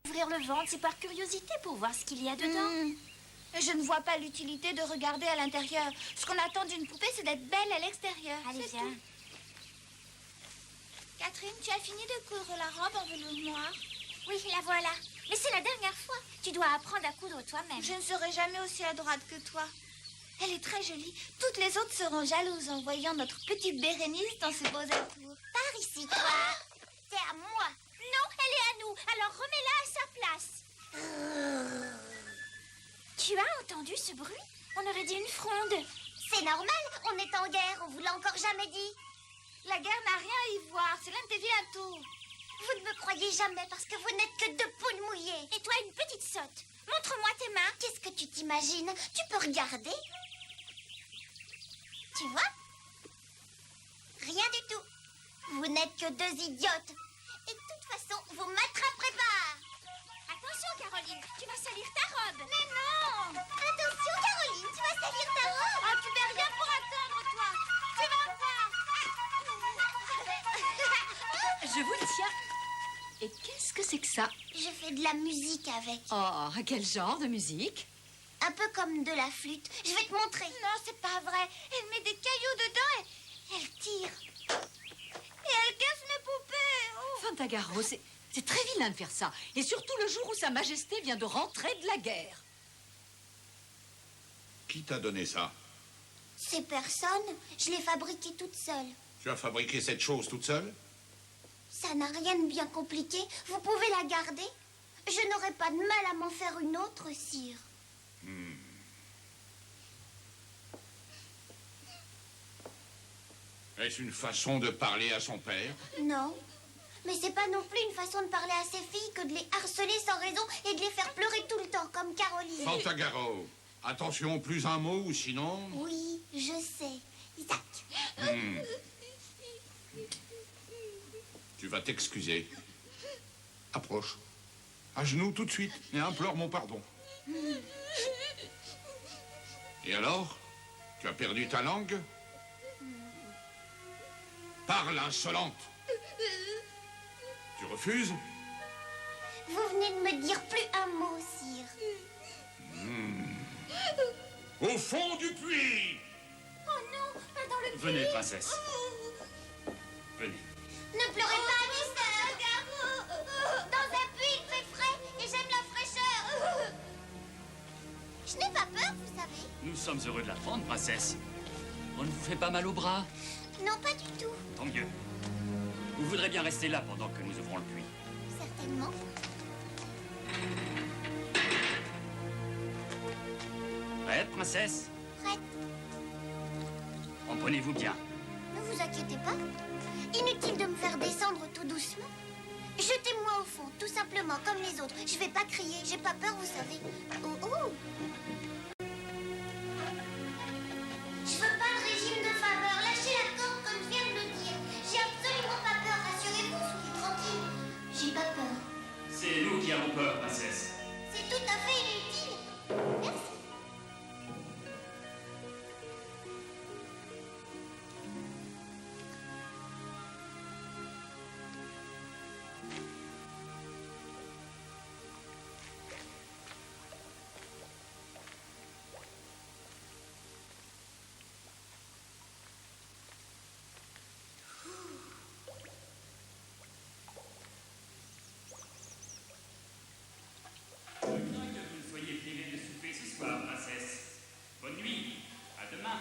Ouvrir le ventre, c'est par curiosité pour voir ce qu'il y a dedans. Je ne vois pas l'utilité de regarder à l'intérieur. Ce qu'on attend d'une poupée, c'est d'être belle à l'extérieur. Allez, C'est viens. tout. Catherine, tu as fini de coudre la robe en velours noir? Oui, la voilà. Mais c'est la dernière fois. Tu dois apprendre à coudre toi-même. Je ne serai jamais aussi adroite que toi. Elle est très jolie. Toutes les autres seront jalouses en voyant notre petite Bérénice dans ses beaux atours. Par ici, toi. C'est à moi. Non, elle est à nous. Alors remets-la à sa place. Tu as entendu ce bruit? On aurait dit une fronde. C'est normal, on est en guerre, on vous l'a encore jamais dit. La guerre n'a rien à y voir, c'est l'un de tes vilains tours. Vous ne me croyez jamais parce que vous n'êtes que deux poules mouillées. Et toi, une petite sotte. Montre-moi tes mains. Qu'est-ce que tu t'imagines? Tu peux regarder. Tu vois? Rien du tout. Vous n'êtes que deux idiotes. Et de toute façon, vous m'attraperez pas. Attention, Caroline, tu vas salir ta robe. Mais non! Attention, Caroline, tu vas salir ta robe. Ah, tu n'as rien pour attendre, toi. Tu vas pas. Je vous le tiens. Et qu'est-ce que c'est que ça? Je fais de la musique avec. Oh, quel genre de musique? Un peu comme de la flûte. Je vais te montrer. Non, c'est pas vrai. Elle met des cailloux dedans et elle tire. Et elle casse mes poupées. Oh. Fantagaro, c'est très vilain de faire ça. Et surtout le jour où Sa Majesté vient de rentrer de la guerre. Qui t'a donné ça? C'est personne. Je l'ai fabriquée toute seule. Tu as fabriqué cette chose toute seule? Ça n'a rien de bien compliqué. Vous pouvez la garder. Je n'aurai pas de mal à m'en faire une autre, sire. Est-ce une façon de parler à son père? Non. Mais c'est pas non plus une façon de parler à ses filles que de les harceler sans raison et de les faire pleurer tout le temps, comme Caroline. Fantagaro, attention, plus un mot ou sinon... Oui, je sais. Isaac. Tu vas t'excuser. Approche. À genoux tout de suite et implore mon pardon. Et alors? Tu as perdu ta langue? Parle, insolente! Tu refuses? Vous venez de me dire plus un mot, sire. Au fond du puits! Oh non, pas dans le puits. Venez, princesse. Venez. Ne pleurez pas, Mister. Dans un puits, il fait frais et j'aime la fraîcheur. Je n'ai pas peur, vous savez. Nous sommes heureux de l'apprendre, princesse. On ne vous fait pas mal au bras? Non, pas du tout. Tant mieux. Vous voudrez bien rester là pendant que nous ouvrons le puits. Certainement. Prête, princesse? Prête. Comprenez-vous bien. Ne vous inquiétez pas. Inutile de me faire descendre tout doucement. Jetez-moi au fond, tout simplement, comme les autres. Je vais pas crier, j'ai pas peur, vous savez. Oh, oh. Je veux pas de régime de faveur. Lâchez la corde comme je viens de le dire. J'ai absolument pas peur, rassurez-vous, soyez tranquille. J'ai pas peur. C'est nous qui avons peur, princesse. C'est tout à fait inutile. Merci. Je crains que vous ne soyez privée de souper ce soir, princesse. Bonne nuit. À demain.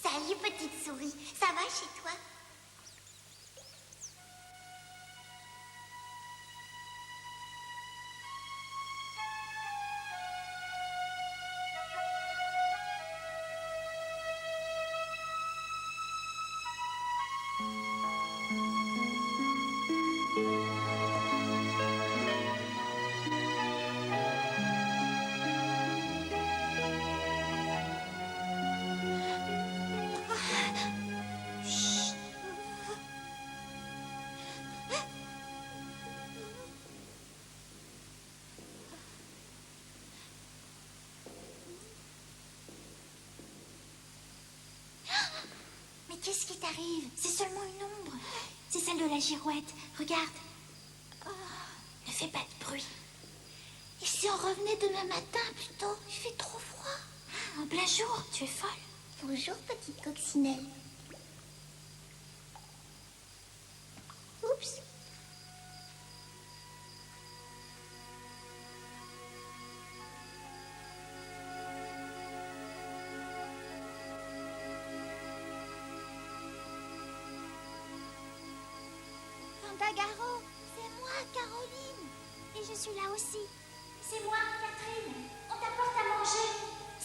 Salut, petite souris. Ça va chez toi? Mais qu'est-ce qui t'arrive? C'est seulement une ombre. C'est celle de la girouette. Regarde. Oh, ne fais pas de bruit. Et si on revenait demain matin plutôt? Il fait trop froid. En plein jour, tu es folle. Bonjour, petite coccinelle. Oups. Fantagaro, c'est moi, Caroline. Et je suis là aussi. C'est moi, Catherine. On t'apporte à manger.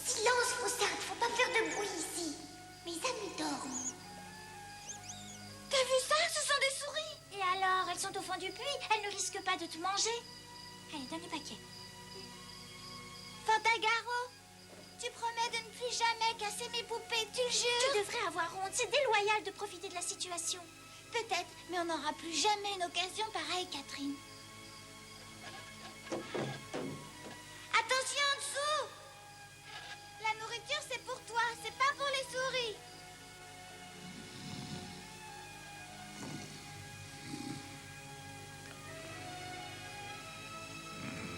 Silence, Faussade, faut pas faire de bruit ici. Mes amis dorment. T'as vu ça? Ce sont des souris. Et alors, elles sont au fond du puits. Elles ne risquent pas de te manger. Allez, donne le paquet. Fantagaro, tu promets de ne plus jamais casser mes poupées, tu le jures? Tu devrais avoir honte. C'est déloyal de profiter de la situation. Peut-être, mais on n'aura plus jamais une occasion pareille, Catherine. Attention en dessous! La nourriture, c'est pour toi, c'est pas pour les souris.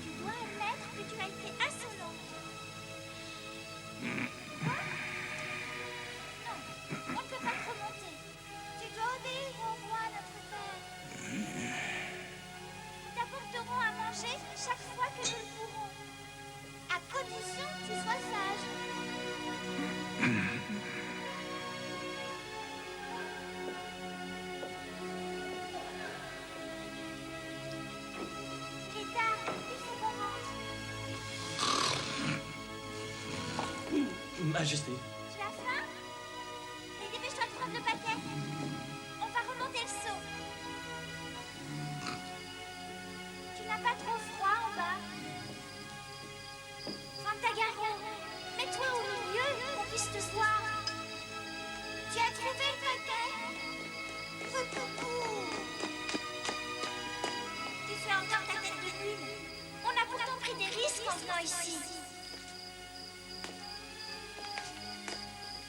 Tu dois admettre que tu as été insolente. Non, on ne peut pas te remonter. Tu dois obéir au roi, notre père. Nous t'apporterons à manger chaque fois que nous le pourrons. À condition que tu sois sage. Il est tard, il faut qu'on rentre. Majesté. Tu as faim? Et dépêche-toi de prendre le paquet. On va remonter le seau. Tu n'as pas trop froid en bas? Fantagaro, mets-toi au milieu pour qu'on puisse te voir. Tu as trouvé le paquet? Tu fais encore ta tête de nuit. On a pourtant pris des risques en venant ici.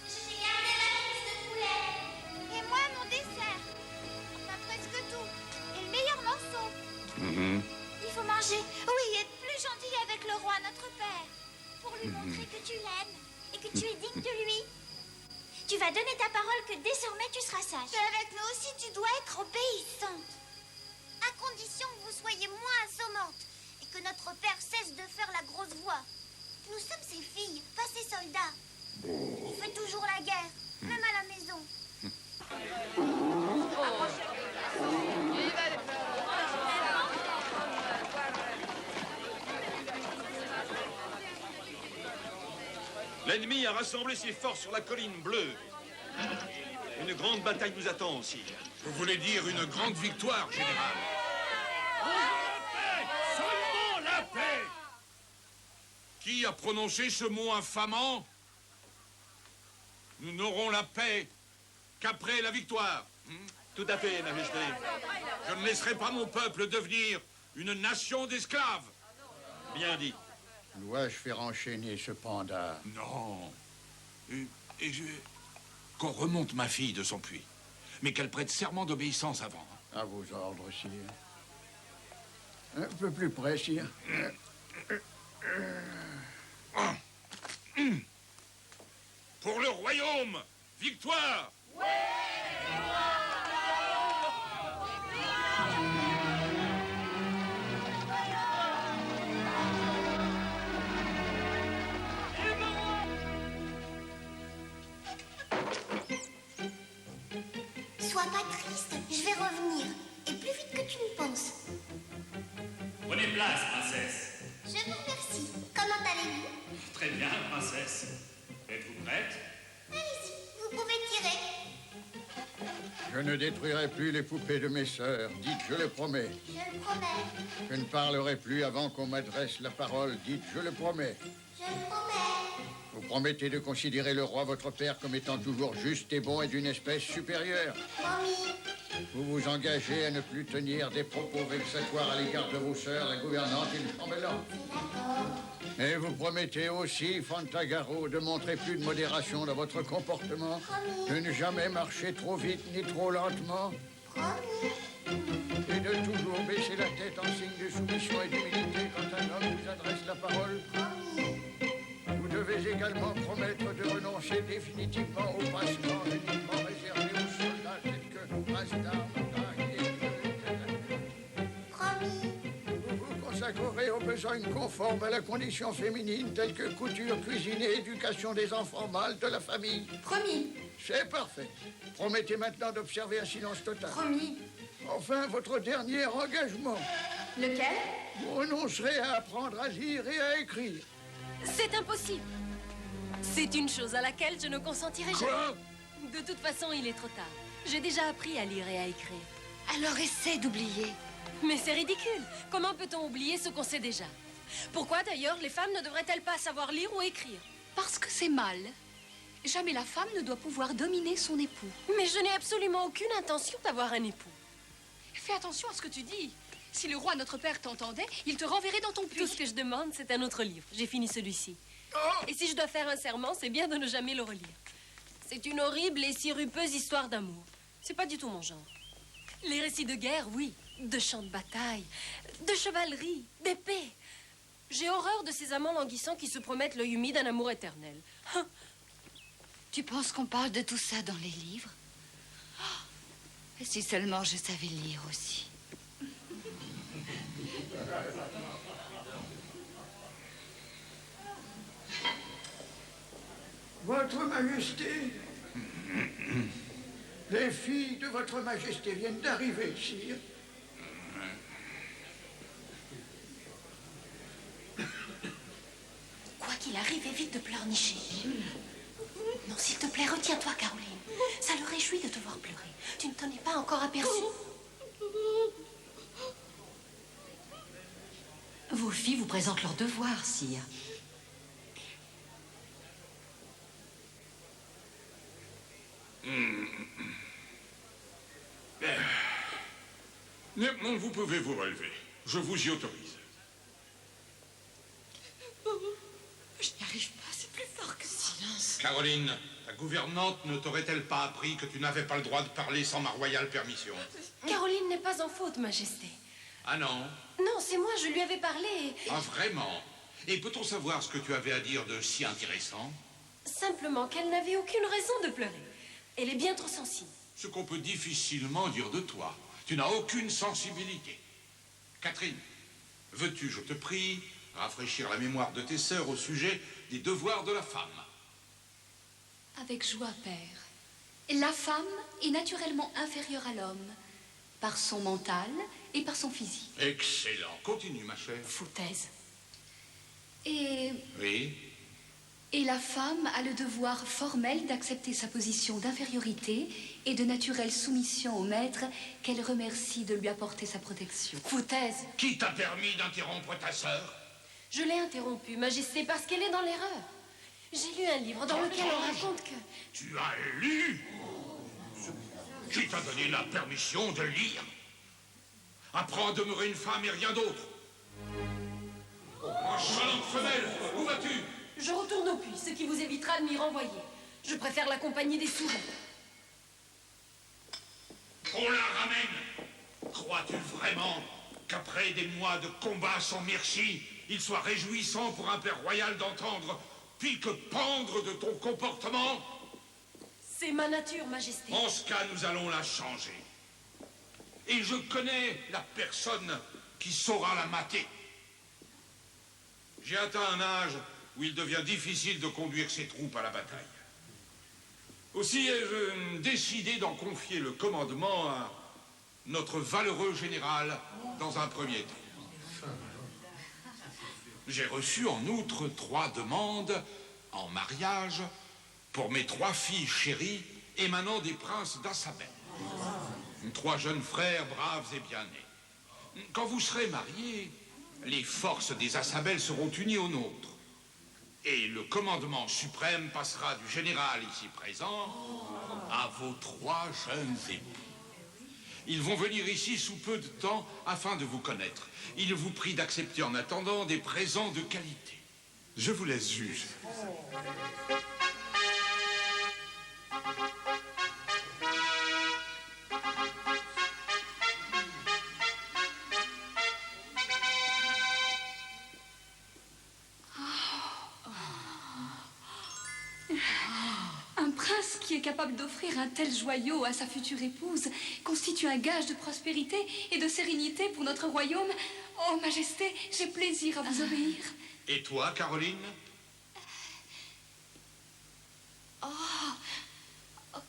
J'ai gardé la cuisse de poulet. Et moi, mon dessert. On a presque tout. Et le meilleur morceau. Il faut manger Oui, être plus gentil avec le roi, notre père. pour lui montrer que tu l'aimes et que tu es digne de lui. Tu vas donner ta parole que désormais tu seras sage. Mais avec nous aussi, tu dois être obéissante. À condition que vous soyez moins assommante et que notre père cesse de faire la grosse voix. Nous sommes ses filles, pas ses soldats. Il fait toujours la guerre, même à la maison. L'ennemi a rassemblé ses forces sur la colline bleue. Une grande bataille nous attend aussi. Vous voulez dire une grande victoire, général? Seulement la paix! Qui a prononcé ce mot infamant? Nous n'aurons la paix qu'après la victoire. Tout à fait, Majesté. Je ne laisserai pas mon peuple devenir une nation d'esclaves. Bien dit. Dois-je faire enchaîner ce panda? Non. Et qu'on remonte ma fille de son puits. Mais qu'elle prête serment d'obéissance avant. À vos ordres, sire. Un peu plus près, sire. Pour le royaume, victoire! Sois pas triste, je vais revenir. Et plus vite que tu ne penses. Prenez place, princesse. Je vous remercie. Comment allez-vous? Très bien, princesse. Êtes-vous prête? Allez-y, vous pouvez tirer. Je ne détruirai plus les poupées de mes sœurs. Dites, je le promets. Je le promets. Je ne parlerai plus avant qu'on m'adresse la parole. Dites, je le promets. Je le promets. Vous promettez de considérer le roi, votre père, comme étant toujours juste et bon et d'une espèce supérieure. Promis. Vous vous engagez à ne plus tenir des propos vexatoires à l'égard de vos sœurs, la gouvernante et le chambellan. D'accord. Et vous promettez aussi, Fantagaro, de montrer plus de modération dans votre comportement, Promis. de ne jamais marcher trop vite ni trop lentement. Et de toujours baisser la tête en signe de soumission et d'humilité quand un homme vous adresse la parole. Vous devez également promettre de renoncer définitivement au passe-temps uniquement réservé aux soldats tels que Prince d'Armes, Dague et Vous vous consacrerez aux besoins conformes à la condition féminine tels que couture, cuisine et éducation des enfants mâles de la famille. Promis. C'est parfait. Promettez maintenant d'observer un silence total. Promis. Enfin, votre dernier engagement. Lequel? Vous renoncerez à apprendre à lire et à écrire. C'est impossible. C'est une chose à laquelle je ne consentirai Quoi? jamais. De toute façon, il est trop tard. J'ai déjà appris à lire et à écrire. Alors essaie d'oublier. Mais c'est ridicule. Comment peut-on oublier ce qu'on sait déjà? Pourquoi d'ailleurs les femmes ne devraient-elles pas savoir lire ou écrire? Parce que c'est mal. Jamais la femme ne doit pouvoir dominer son époux. Mais je n'ai absolument aucune intention d'avoir un époux. Fais attention à ce que tu dis. Si le roi, notre père, t'entendait, il te renverrait dans ton puits. Tout ce que je demande, c'est un autre livre. J'ai fini celui-ci. Et si je dois faire un serment, c'est bien de ne jamais le relire. C'est une horrible et sirupeuse histoire d'amour. C'est pas du tout mon genre. Les récits de guerre, oui. De champs de bataille, de chevalerie, d'épée. J'ai horreur de ces amants languissants qui se promettent l'œil humide d'un amour éternel. Tu penses qu'on parle de tout ça dans les livres? Oh, et si seulement je savais lire aussi. Votre Majesté, les filles de Votre Majesté viennent d'arriver, sire. Quoi qu'il arrive, évite de pleurnicher. Non, s'il te plaît, retiens-toi, Caroline. Ça le réjouit de te voir pleurer. Tu ne t'en es pas encore aperçue. Vos filles vous présentent leurs devoirs, sire. Vous pouvez vous relever. Je vous y autorise. Je n'y arrive pas, c'est plus fort que silence. Caroline, ta gouvernante ne t'aurait-elle pas appris que tu n'avais pas le droit de parler sans ma royale permission? Caroline n'est pas en faute, Majesté. Ah non? Non, c'est moi, je lui avais parlé et... Ah vraiment? Et peut-on savoir ce que tu avais à dire de si intéressant? Simplement qu'elle n'avait aucune raison de pleurer. Elle est bien trop sensible. Ce qu'on peut difficilement dire de toi. Tu n'as aucune sensibilité. Catherine, veux-tu, je te prie, rafraîchir la mémoire de tes sœurs au sujet des devoirs de la femme? Avec joie, père. La femme est naturellement inférieure à l'homme, par son mental et par son physique. Excellent. Continue, ma chère. Foutaise. Et Oui. la femme a le devoir formel d'accepter sa position d'infériorité et de naturelle soumission au maître qu'elle remercie de lui apporter sa protection. Foutaise. Qui t'a permis d'interrompre ta sœur? Je l'ai interrompue, Majesté, parce qu'elle est dans l'erreur. J'ai lu un livre dans lequel on raconte que... Tu as lu? Qui t'a donné la permission de lire? Apprends à demeurer une femme et rien d'autre. Insolente femelle, où vas-tu? Je retourne au puits, ce qui vous évitera de m'y renvoyer. Je préfère la compagnie des souverains. On la ramène. Crois-tu vraiment qu'après des mois de combats sans merci, il soit réjouissant pour un père royal d'entendre puis que pendre de ton comportement? C'est ma nature, Majesté. En ce cas, nous allons la changer. Et je connais la personne qui saura la mater. J'ai atteint un âge où il devient difficile de conduire ses troupes à la bataille. Aussi ai-je décidé d'en confier le commandement à notre valeureux général dans un premier temps. J'ai reçu en outre 3 demandes en mariage pour mes 3 filles chéries émanant des princes d'Assabel. 3 jeunes frères braves et bien nés. Quand vous serez mariés, les forces des Assabel seront unies aux nôtres. Et le commandement suprême passera du général ici présent à vos 3 jeunes époux. Ils vont venir ici sous peu de temps afin de vous connaître. Il vous prie d'accepter en attendant des présents de qualité. Je vous laisse juger. capable d'offrir un tel joyau à sa future épouse constitue un gage de prospérité et de sérénité pour notre royaume. Oh, Majesté, j'ai plaisir à vous obéir. Et toi, Caroline? Oh,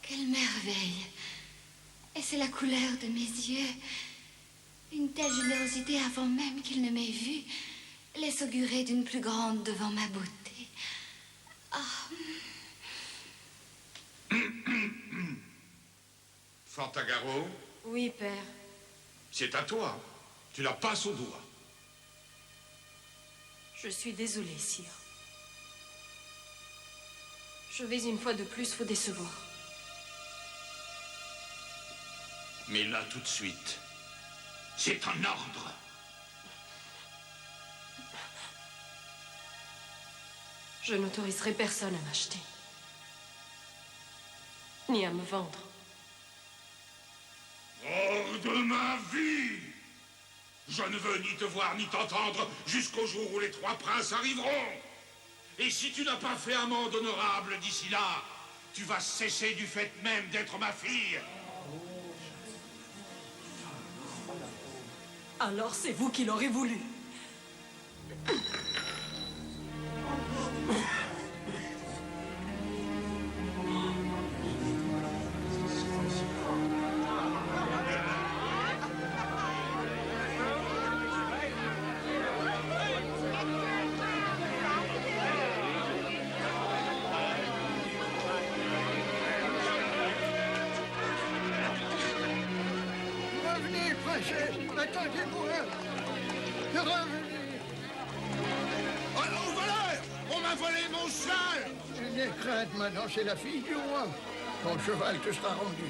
quelle merveille! Et c'est la couleur de mes yeux. Une telle générosité avant même qu'il ne m'ait vue laisse augurer d'une plus grande devant ma beauté. Fantagaro, Oui, père. c'est à toi. Tu la passes au doigt. Je suis désolée, sire. Je vais une fois de plus vous décevoir. Mais là, tout de suite, c'est un ordre. Je n'autoriserai personne à m'acheter. Ni à me vendre. Hors de ma vie! Je ne veux ni te voir ni t'entendre jusqu'au jour où les 3 princes arriveront. Et si tu n'as pas fait amende honorable d'ici là, tu vas cesser du fait même d'être ma fille. Alors c'est vous qui l'aurez voulu. Revenez, princesse. Attendez-moi. Revenez. Oh, voleur! On m'a volé mon cheval! N'aie crainte, maintenant, c'est la fille du roi. Ton cheval te sera rendu.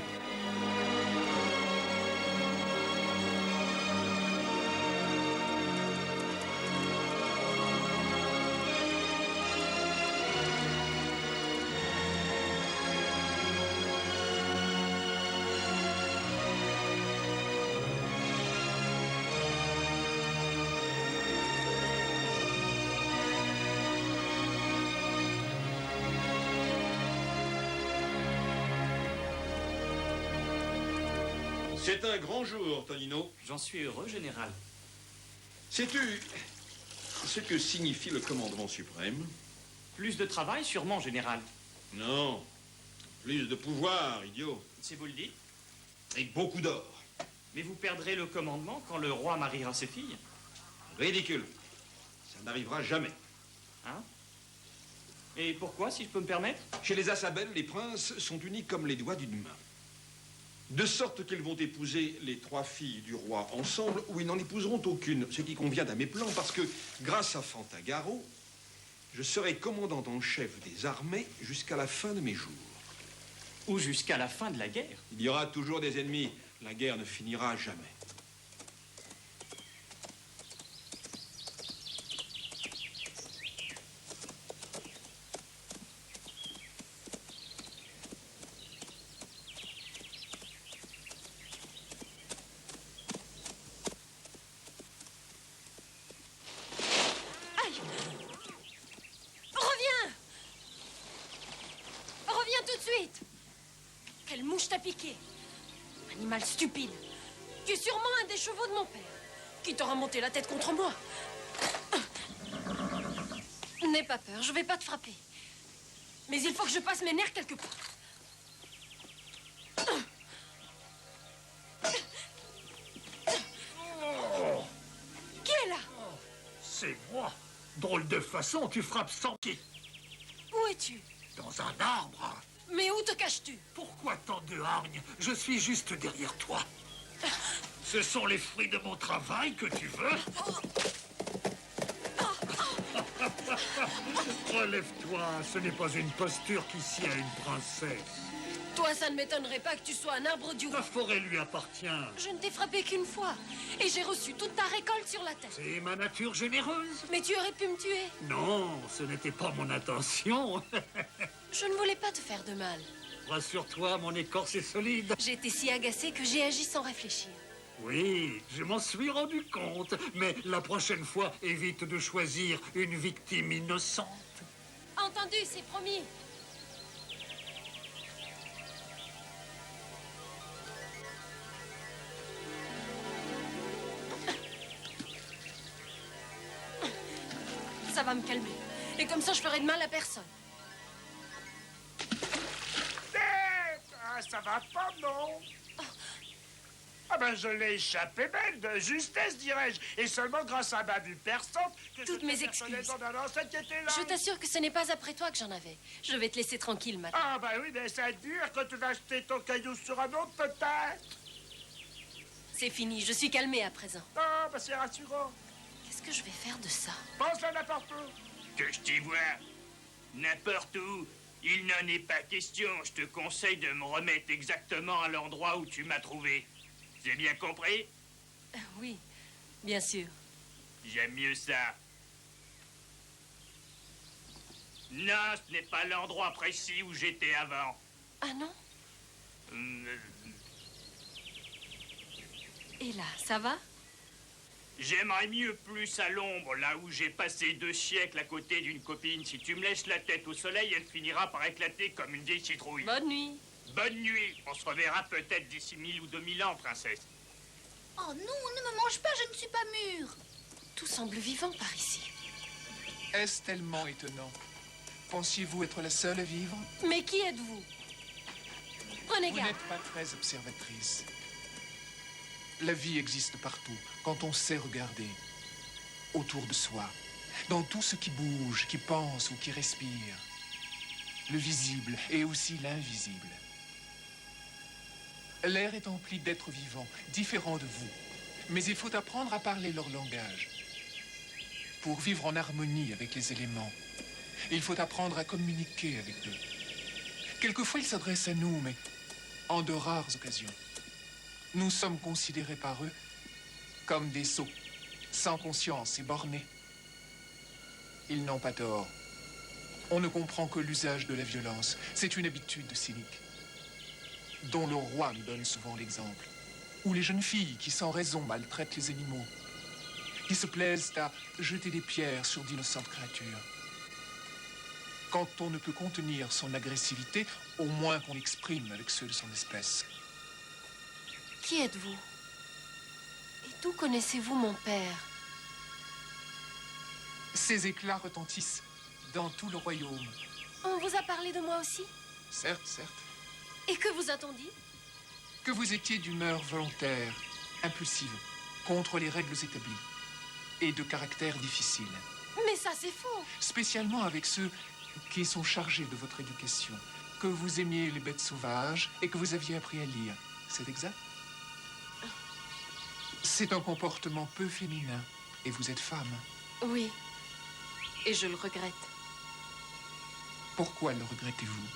C'est un grand jour, Tonino. J'en suis heureux, général. Sais-tu ce que signifie le commandement suprême? Plus de travail, sûrement, général. Non. Plus de pouvoir, idiot. Si vous le dites. Et beaucoup d'or. Mais vous perdrez le commandement quand le roi mariera ses filles. Ridicule. Ça n'arrivera jamais. Hein? Et pourquoi, si je peux me permettre? Chez les Assabel, les princes sont unis comme les doigts d'une main. De sorte qu'ils vont épouser les 3 filles du roi ensemble, ou ils n'en épouseront aucune, ce qui convient à mes plans, parce que, grâce à Fantagaro, je serai commandant en chef des armées jusqu'à la fin de mes jours. Ou jusqu'à la fin de la guerre. Il y aura toujours des ennemis. La guerre ne finira jamais. Reviens tout de suite. Quelle mouche t'a piqué? Animal stupide. Tu es sûrement un des chevaux de mon père, qui t'aura monté la tête contre moi. N'aie pas peur, je vais pas te frapper. Mais il faut que je passe mes nerfs quelque part. Qui est là? C'est moi. Drôle de façon, tu frappes sans pied. Où es-tu? Dans un arbre. Mais où te caches-tu? Pourquoi tant de hargne? Je suis juste derrière toi. Ce sont les fruits de mon travail que tu veux? Relève-toi, ce n'est pas une posture qui sied à une princesse. Toi, ça ne m'étonnerait pas que tu sois un arbre du roi. La forêt lui appartient. Je ne t'ai frappé qu'une fois, et j'ai reçu toute ta récolte sur la tête. C'est ma nature généreuse. Mais tu aurais pu me tuer. Non, ce n'était pas mon intention. Je ne voulais pas te faire de mal. Rassure-toi, mon écorce est solide. J'ai été si agacée que j'ai agi sans réfléchir. Oui, je m'en suis rendu compte. Mais la prochaine fois, évite de choisir une victime innocente. Entendu, c'est promis. va me calmer. Et comme ça, je ferai de mal à personne. Ça va pas, non? Ah ben, je l'ai échappé belle, de justesse, dirais-je. Et seulement grâce à ma vue perçante que toutes mes excuses. Qui était là. Je t'assure que ce n'est pas après toi que j'en avais. Je vais te laisser tranquille maintenant. Ah ben oui, mais c'est dur quand tu vas acheter ton caillou sur un autre, peut-être. C'est fini, je suis calmée à présent. Ah ben c'est rassurant. Qu'est-ce que je vais faire de ça? Pense à n'importe où. Que je t'y vois. N'importe où. Il n'en est pas question. Je te conseille de me remettre exactement à l'endroit où tu m'as trouvé. J'ai bien compris? Oui, bien sûr. J'aime mieux ça. Non, ce n'est pas l'endroit précis où j'étais avant. Ah non? Et là, ça va? J'aimerais mieux plus à l'ombre, là où j'ai passé 2 siècles à côté d'une copine. Si tu me laisses la tête au soleil, elle finira par éclater comme une vieille citrouille. Bonne nuit. Bonne nuit. On se reverra peut-être d'ici 1000 ou 2000 ans, princesse. Oh non, ne me mange pas, je ne suis pas mûre. Tout semble vivant par ici. Est-ce tellement étonnant? Pensiez-vous être la seule à vivre? Mais qui êtes-vous? Prenez Vous garde. n'êtes pas très observatrice. La vie existe partout, quand on sait regarder. Autour de soi, dans tout ce qui bouge, qui pense ou qui respire. Le visible et aussi l'invisible. L'air est empli d'êtres vivants, différents de vous. Mais il faut apprendre à parler leur langage. Pour vivre en harmonie avec les éléments, il faut apprendre à communiquer avec eux. Quelquefois, ils s'adressent à nous, mais en de rares occasions. Nous sommes considérés par eux comme des sots, sans conscience et bornés. Ils n'ont pas tort. On ne comprend que l'usage de la violence. C'est une habitude cynique, dont le roi nous donne souvent l'exemple. Ou les jeunes filles qui, sans raison, maltraitent les animaux, qui se plaisent à jeter des pierres sur d'innocentes créatures. Quand on ne peut contenir son agressivité, au moins qu'on l'exprime avec ceux de son espèce. Qui êtes-vous? Et d'où connaissez-vous mon père? Ces éclats retentissent dans tout le royaume. On vous a parlé de moi aussi? Certes, certes. Et que vous a-t-on dit? Que vous étiez d'humeur volontaire, impulsive, contre les règles établies, et de caractère difficile. Mais ça, c'est faux. Spécialement avec ceux qui sont chargés de votre éducation. Que vous aimiez les bêtes sauvages et que vous aviez appris à lire. C'est exact? C'est un comportement peu féminin. Et vous êtes femme. Oui. Et je le regrette. Pourquoi le regrettez-vous?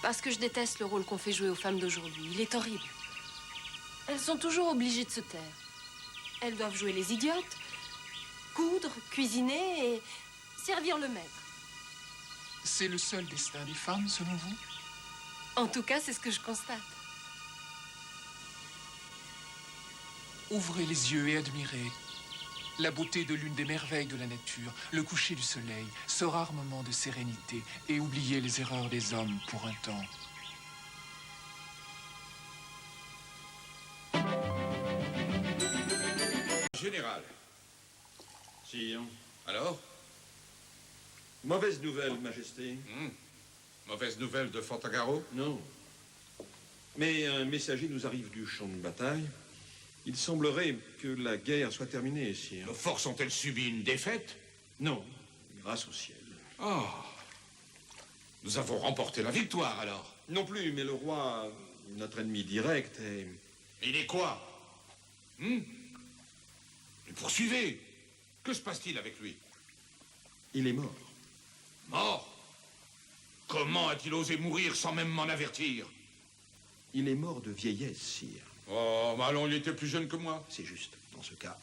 Parce que je déteste le rôle qu'on fait jouer aux femmes d'aujourd'hui. Il est horrible. Elles sont toujours obligées de se taire. Elles doivent jouer les idiotes, coudre, cuisiner et servir le maître. C'est le seul destin des femmes, selon vous? En tout cas, c'est ce que je constate. Ouvrez les yeux et admirez la beauté de l'une des merveilles de la nature, le coucher du soleil, ce rare moment de sérénité, et oubliez les erreurs des hommes pour un temps. Général. Sire. Alors? Mauvaise nouvelle, Majesté. Mauvaise nouvelle de Fantagaro? Non. Mais un messager nous arrive du champ de bataille. Il semblerait que la guerre soit terminée, sire. Nos forces ont-elles subi une défaite? Non, grâce au ciel. Oh. Nous avons remporté la victoire, alors. Non plus, mais le roi, notre ennemi direct, est... Il est quoi? Le poursuivez. Que se passe-t-il avec lui? Il est mort. Mort? Comment a-t-il osé mourir sans même m'en avertir? Il est mort de vieillesse, sire. Oh, mais alors il était plus jeune que moi. C'est juste, dans ce cas.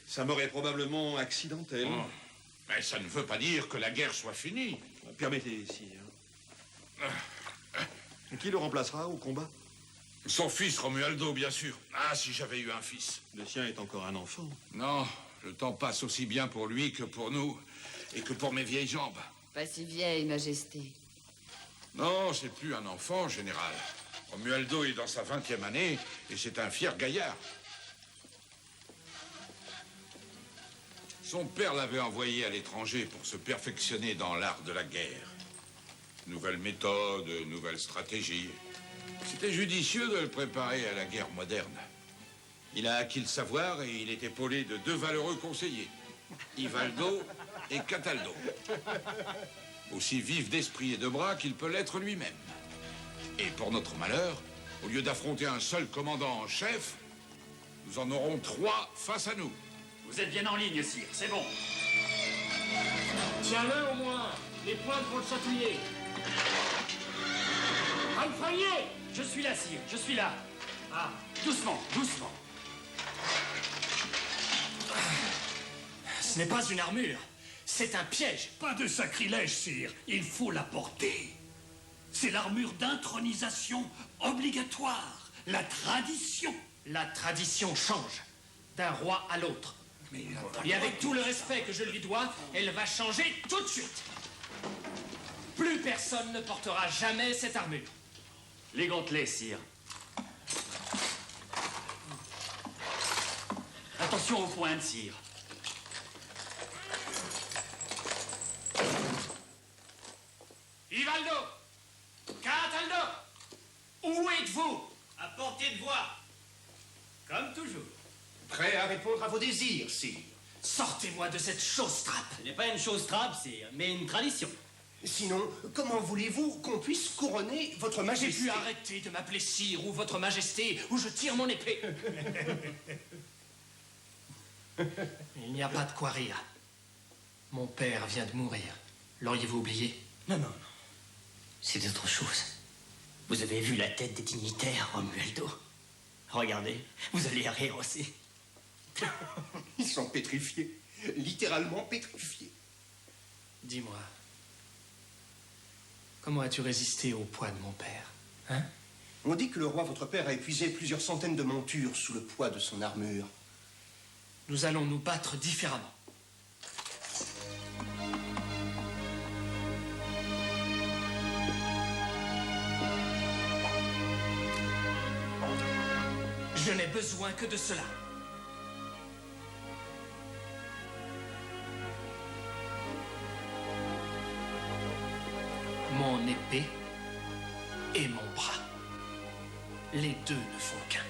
Sa mort est probablement accidentelle. Oh. Mais ça ne veut pas dire que la guerre soit finie. Permettez, sire. Qui le remplacera au combat? Son fils, Romualdo, bien sûr. Ah, si j'avais eu un fils. Le sien est encore un enfant. Non, le temps passe aussi bien pour lui que pour nous. Et que pour mes vieilles jambes. Pas si vieille, Majesté. Non, c'est plus un enfant, général. Romualdo est dans sa 20e année et c'est un fier gaillard. Son père l'avait envoyé à l'étranger pour se perfectionner dans l'art de la guerre. Nouvelles méthodes, nouvelles stratégies. C'était judicieux de le préparer à la guerre moderne. Il a acquis le savoir et il est épaulé de 2 valeureux conseillers, Ivaldo et Cataldo. Aussi vif d'esprit et de bras qu'il peut l'être lui-même. Et pour notre malheur, au lieu d'affronter un seul commandant en chef, nous en aurons 3 face à nous. Vous êtes bien en ligne, sire, c'est bon. Tiens-le au moins. Les pointes pour le chatouiller. Alfayet! Je suis là, sire, je suis là. Ah, doucement, doucement. Ce n'est pas une armure. C'est un piège. Pas de sacrilège, sire. Il faut la porter. C'est l'armure d'intronisation obligatoire. La tradition. La tradition change d'un roi à l'autre. Et avec tout le respect que je lui dois, elle va changer tout de suite. Plus personne ne portera jamais cette armure. Les gantelets, sire. Attention aux pointes, sire. Ivaldo! Cataldo! Où êtes-vous? À portée de voix. Comme toujours. Prêt à répondre à vos désirs, sire. Sortez-moi de cette chose trappe. Ce n'est pas une chose trappe, sire, mais une tradition. Sinon, comment voulez-vous qu'on puisse couronner votre majesté? J'ai pu arrêter de m'appeler sire ou votre majesté, ou je tire mon épée. Il n'y a pas de quoi rire. Mon père vient de mourir. L'auriez-vous oublié? Non, non, non. C'est autre chose. Vous avez vu la tête des dignitaires, Romualdo? Regardez, vous allez rire aussi. Ils sont pétrifiés. Littéralement pétrifiés. Dis-moi, comment as-tu résisté au poids de mon père? Hein? On dit que le roi, votre père, a épuisé plusieurs centaines de montures sous le poids de son armure. Nous allons nous battre différemment. Je n'ai besoin que de cela. Mon épée et mon bras. Les deux ne font qu'un.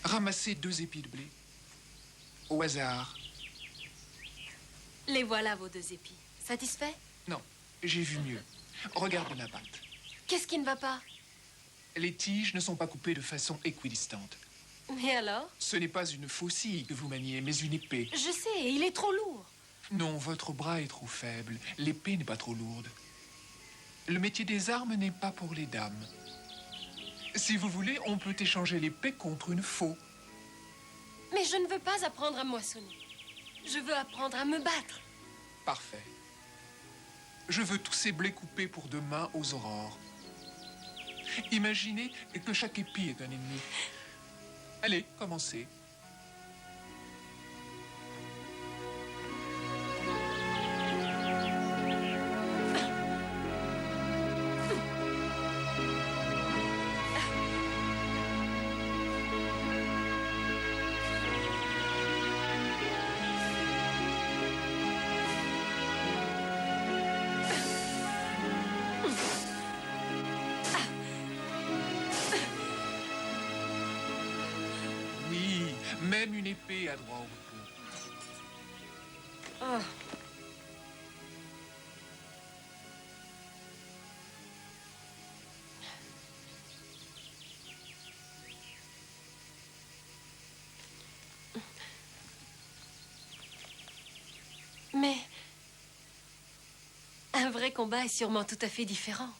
Ramassez 2 épis de blé. Au hasard. Les voilà, vos 2 épis. Satisfait? Non, j'ai vu mieux. Regarde ma patte. Qu'est-ce qui ne va pas? Les tiges ne sont pas coupées de façon équidistante. Mais alors? Ce n'est pas une faucille que vous maniez, mais une épée. Je sais, il est trop lourd. Non, votre bras est trop faible. L'épée n'est pas trop lourde. Le métier des armes n'est pas pour les dames. Si vous voulez, on peut échanger l'épée contre une faux. Mais je ne veux pas apprendre à moissonner. Je veux apprendre à me battre. Parfait. Je veux tous ces blés coupés pour demain aux aurores. Imaginez que chaque épi est un ennemi. Allez, commencez. Même une épée a droit au repos. Oh. Mais un vrai combat est sûrement tout à fait différent.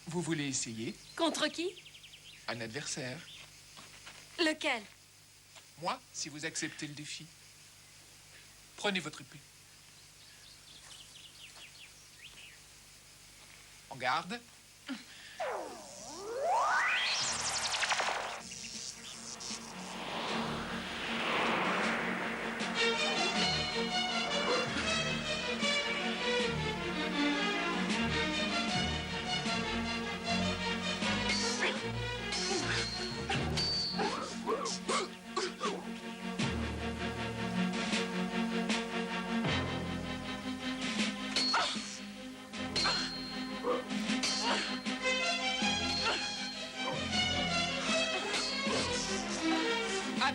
Vous voulez essayer? Contre qui? Un adversaire. Lequel? Moi, si vous acceptez le défi. Prenez votre épée. En garde.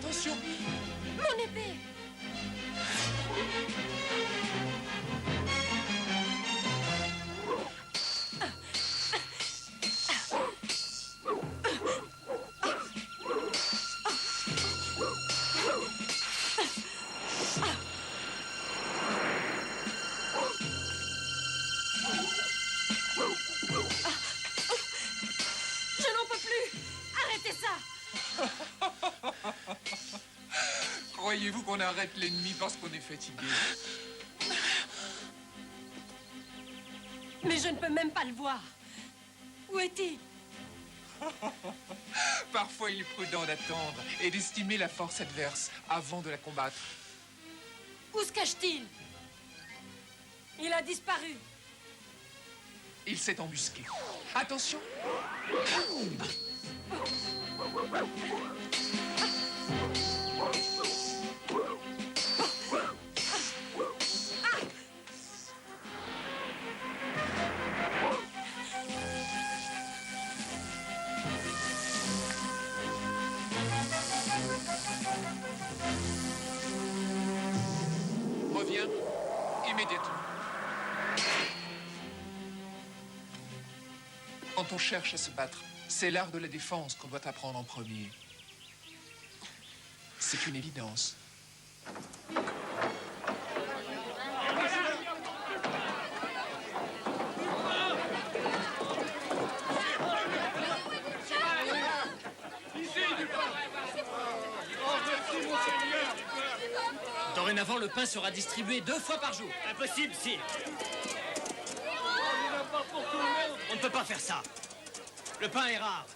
Attention! Mon épée! Je n'en peux plus! Arrêtez ça! Croyez-vous qu'on arrête l'ennemi parce qu'on est fatigué? Mais je ne peux même pas le voir. Où est-il? Parfois, il est prudent d'attendre et d'estimer la force adverse avant de la combattre. Où se cache-t-il? Il a disparu. Il s'est embusqué. Attention! Reviens immédiatement. Quand on cherche à se battre, c'est l'art de la défense qu'on doit apprendre en premier. C'est une évidence. Dorénavant, le pain sera distribué 2 fois par jour. Impossible, sire. On ne peut pas faire ça. Le pain est rare.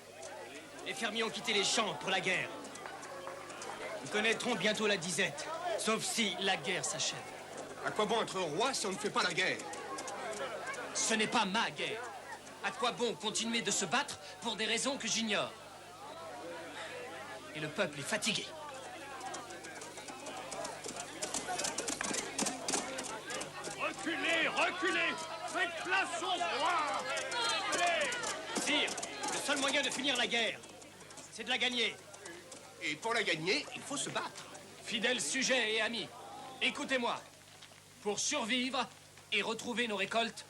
Les fermiers ont quitté les champs pour la guerre. Nous connaîtrons bientôt la disette, sauf si la guerre s'achève. À quoi bon être roi si on ne fait pas la guerre? Ce n'est pas ma guerre. À quoi bon continuer de se battre pour des raisons que j'ignore? Et le peuple est fatigué. Reculez, reculez! Faites place au roi! Allez! Sire, le seul moyen de finir la guerre, c'est de la gagner. Et pour la gagner, il faut se battre. Fidèles sujets et amis, écoutez-moi. Pour survivre et retrouver nos récoltes,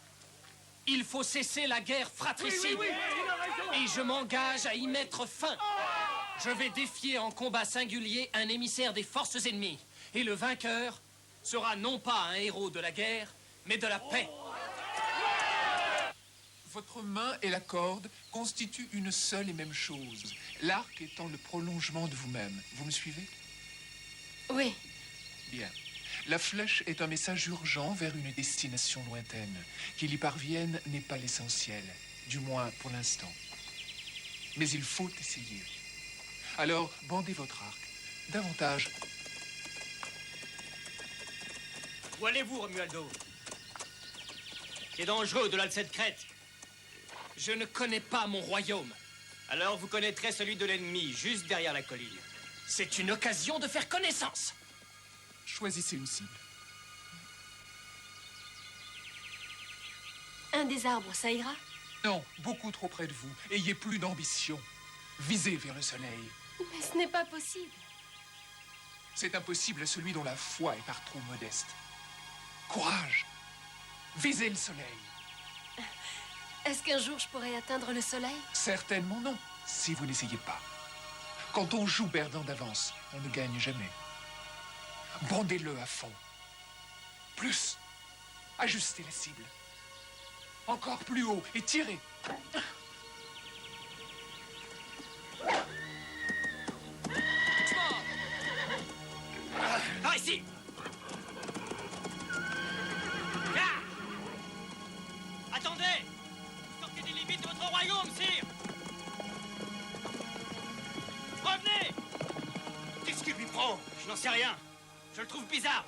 il faut cesser la guerre fratricide. Oui, il a raison. Et je m'engage à y mettre fin. Je vais défier en combat singulier un émissaire des forces ennemies. Et le vainqueur sera non pas un héros de la guerre, mais de la paix. Votre main et la corde constituent une seule et même chose. L'arc étant le prolongement de vous-même. Vous me suivez? Oui. Bien. La flèche est un message urgent vers une destination lointaine. Qu'il y parvienne n'est pas l'essentiel, du moins pour l'instant. Mais il faut essayer. Alors, bandez votre arc. Davantage. Où allez-vous, Romualdo? C'est dangereux au-delà de cette crête. Je ne connais pas mon royaume. Alors vous connaîtrez celui de l'ennemi, juste derrière la colline. C'est une occasion de faire connaissance. Choisissez une cible. Un des arbres, ça ira? Non, beaucoup trop près de vous. Ayez plus d'ambition. Visez vers le soleil. Mais ce n'est pas possible. C'est impossible à celui dont la foi est par trop modeste. Courage! Visez le soleil. Est-ce qu'un jour je pourrai atteindre le soleil? Certainement non, si vous n'essayez pas. Quand on joue perdant d'avance, on ne gagne jamais. Bandez-le à fond. Plus. Ajustez la cible. Encore plus haut et tirez. Par ici! Là! Attendez! Vous sortez des limites de votre royaume, sire! Revenez! Qu'est-ce qui lui prend? Je n'en sais rien. Je le trouve bizarre.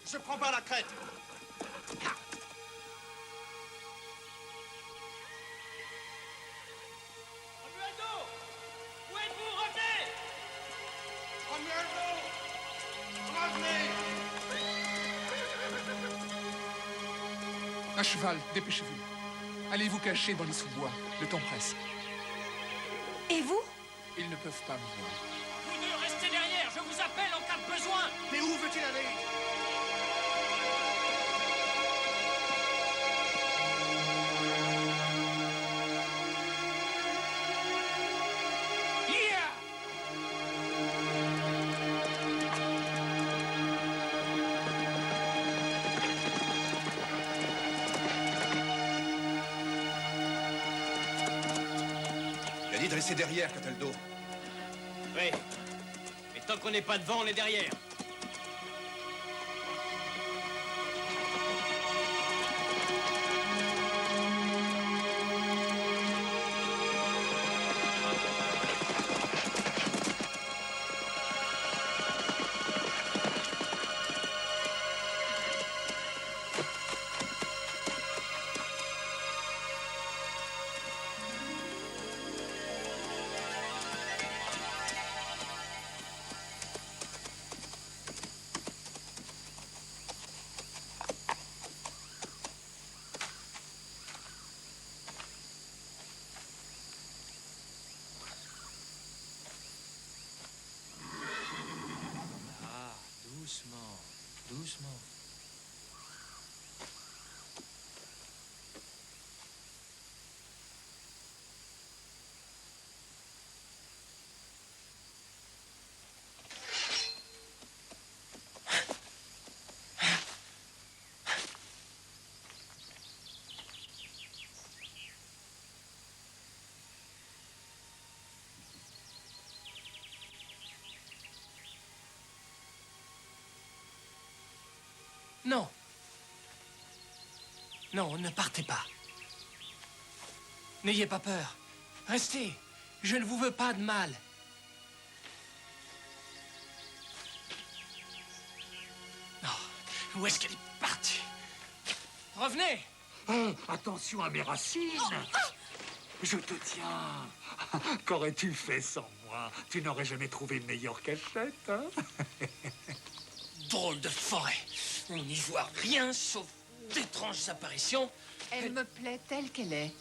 Je prends pas la crête. Romualdo! Où êtes-vous? Revenez! Romualdo! Revenez! À cheval, dépêchez-vous. Allez vous cacher dans les sous-bois. Le temps presse. Et vous? Ils ne peuvent pas me voir. Vous deux, restez derrière, je vous appelle en cas de besoin. Mais où veut-il aller? Il a dit de rester derrière, Cataldo. Oui. Mais tant qu'on n'est pas devant, on est derrière. Doucement, doucement. Non. Non, ne partez pas. N'ayez pas peur. Restez. Je ne vous veux pas de mal. Non. Où est-ce qu'elle est partie? Revenez. Attention à mes racines. Je te tiens. Qu'aurais-tu fait sans moi? Tu n'aurais jamais trouvé meilleure cachette, hein? Drôle de forêt. On n'y voit rien sauf d'étranges apparitions. Elle me plaît telle qu'elle est.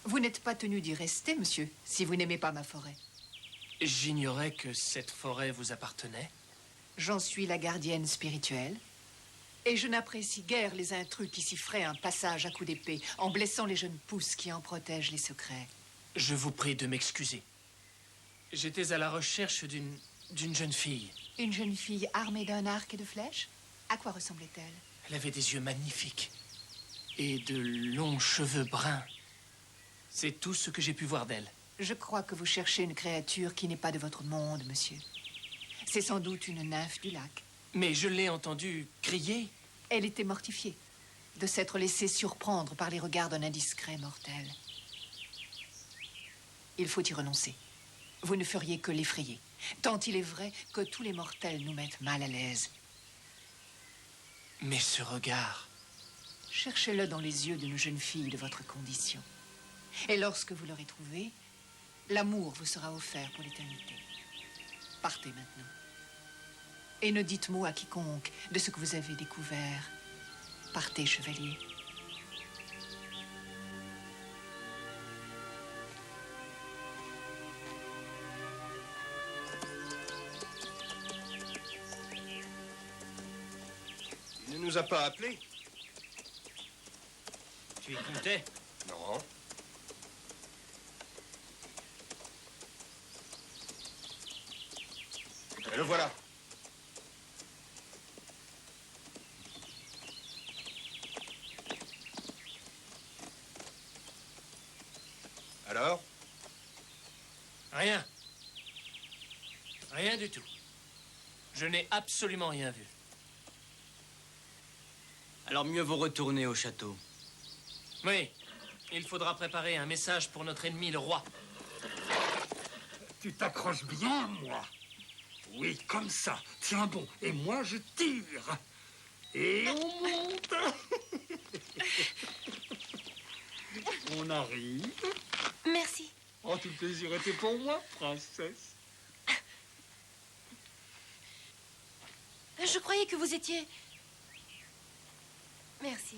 Vous n'êtes pas tenu d'y rester, monsieur, si vous n'aimez pas ma forêt. J'ignorais que cette forêt vous appartenait. J'en suis la gardienne spirituelle. Et je n'apprécie guère les intrus qui s'y feraient un passage à coups d'épée en blessant les jeunes pousses qui en protègent les secrets. Je vous prie de m'excuser. J'étais à la recherche d'une jeune fille. Une jeune fille armée d'un arc et de flèches? À quoi ressemblait-elle? Elle avait des yeux magnifiques et de longs cheveux bruns. C'est tout ce que j'ai pu voir d'elle. Je crois que vous cherchez une créature qui n'est pas de votre monde, monsieur. C'est sans doute une nymphe du lac. Mais je l'ai entendue crier. Elle était mortifiée de s'être laissée surprendre par les regards d'un indiscret mortel. Il faut y renoncer. Vous ne feriez que l'effrayer, tant il est vrai que tous les mortels nous mettent mal à l'aise. Mais ce regard... Cherchez-le dans les yeux d'une jeune fille de votre condition. Et lorsque vous l'aurez trouvé, l'amour vous sera offert pour l'éternité. Partez maintenant. Et ne dites mot à quiconque de ce que vous avez découvert. Partez, chevalier. Il ne nous a pas appelés. Tu y comptais? Non. Et le voilà. Alors? Rien. Rien du tout. Je n'ai absolument rien vu. Alors mieux vaut retourner au château. Oui, il faudra préparer un message pour notre ennemi, le roi. Tu t'accroches bien, moi. Oui, comme ça. Tiens bon. Et moi, je tire. Et on monte. On arrive. Merci. Oh, tout le plaisir était pour moi, princesse. Je croyais que vous étiez... Merci.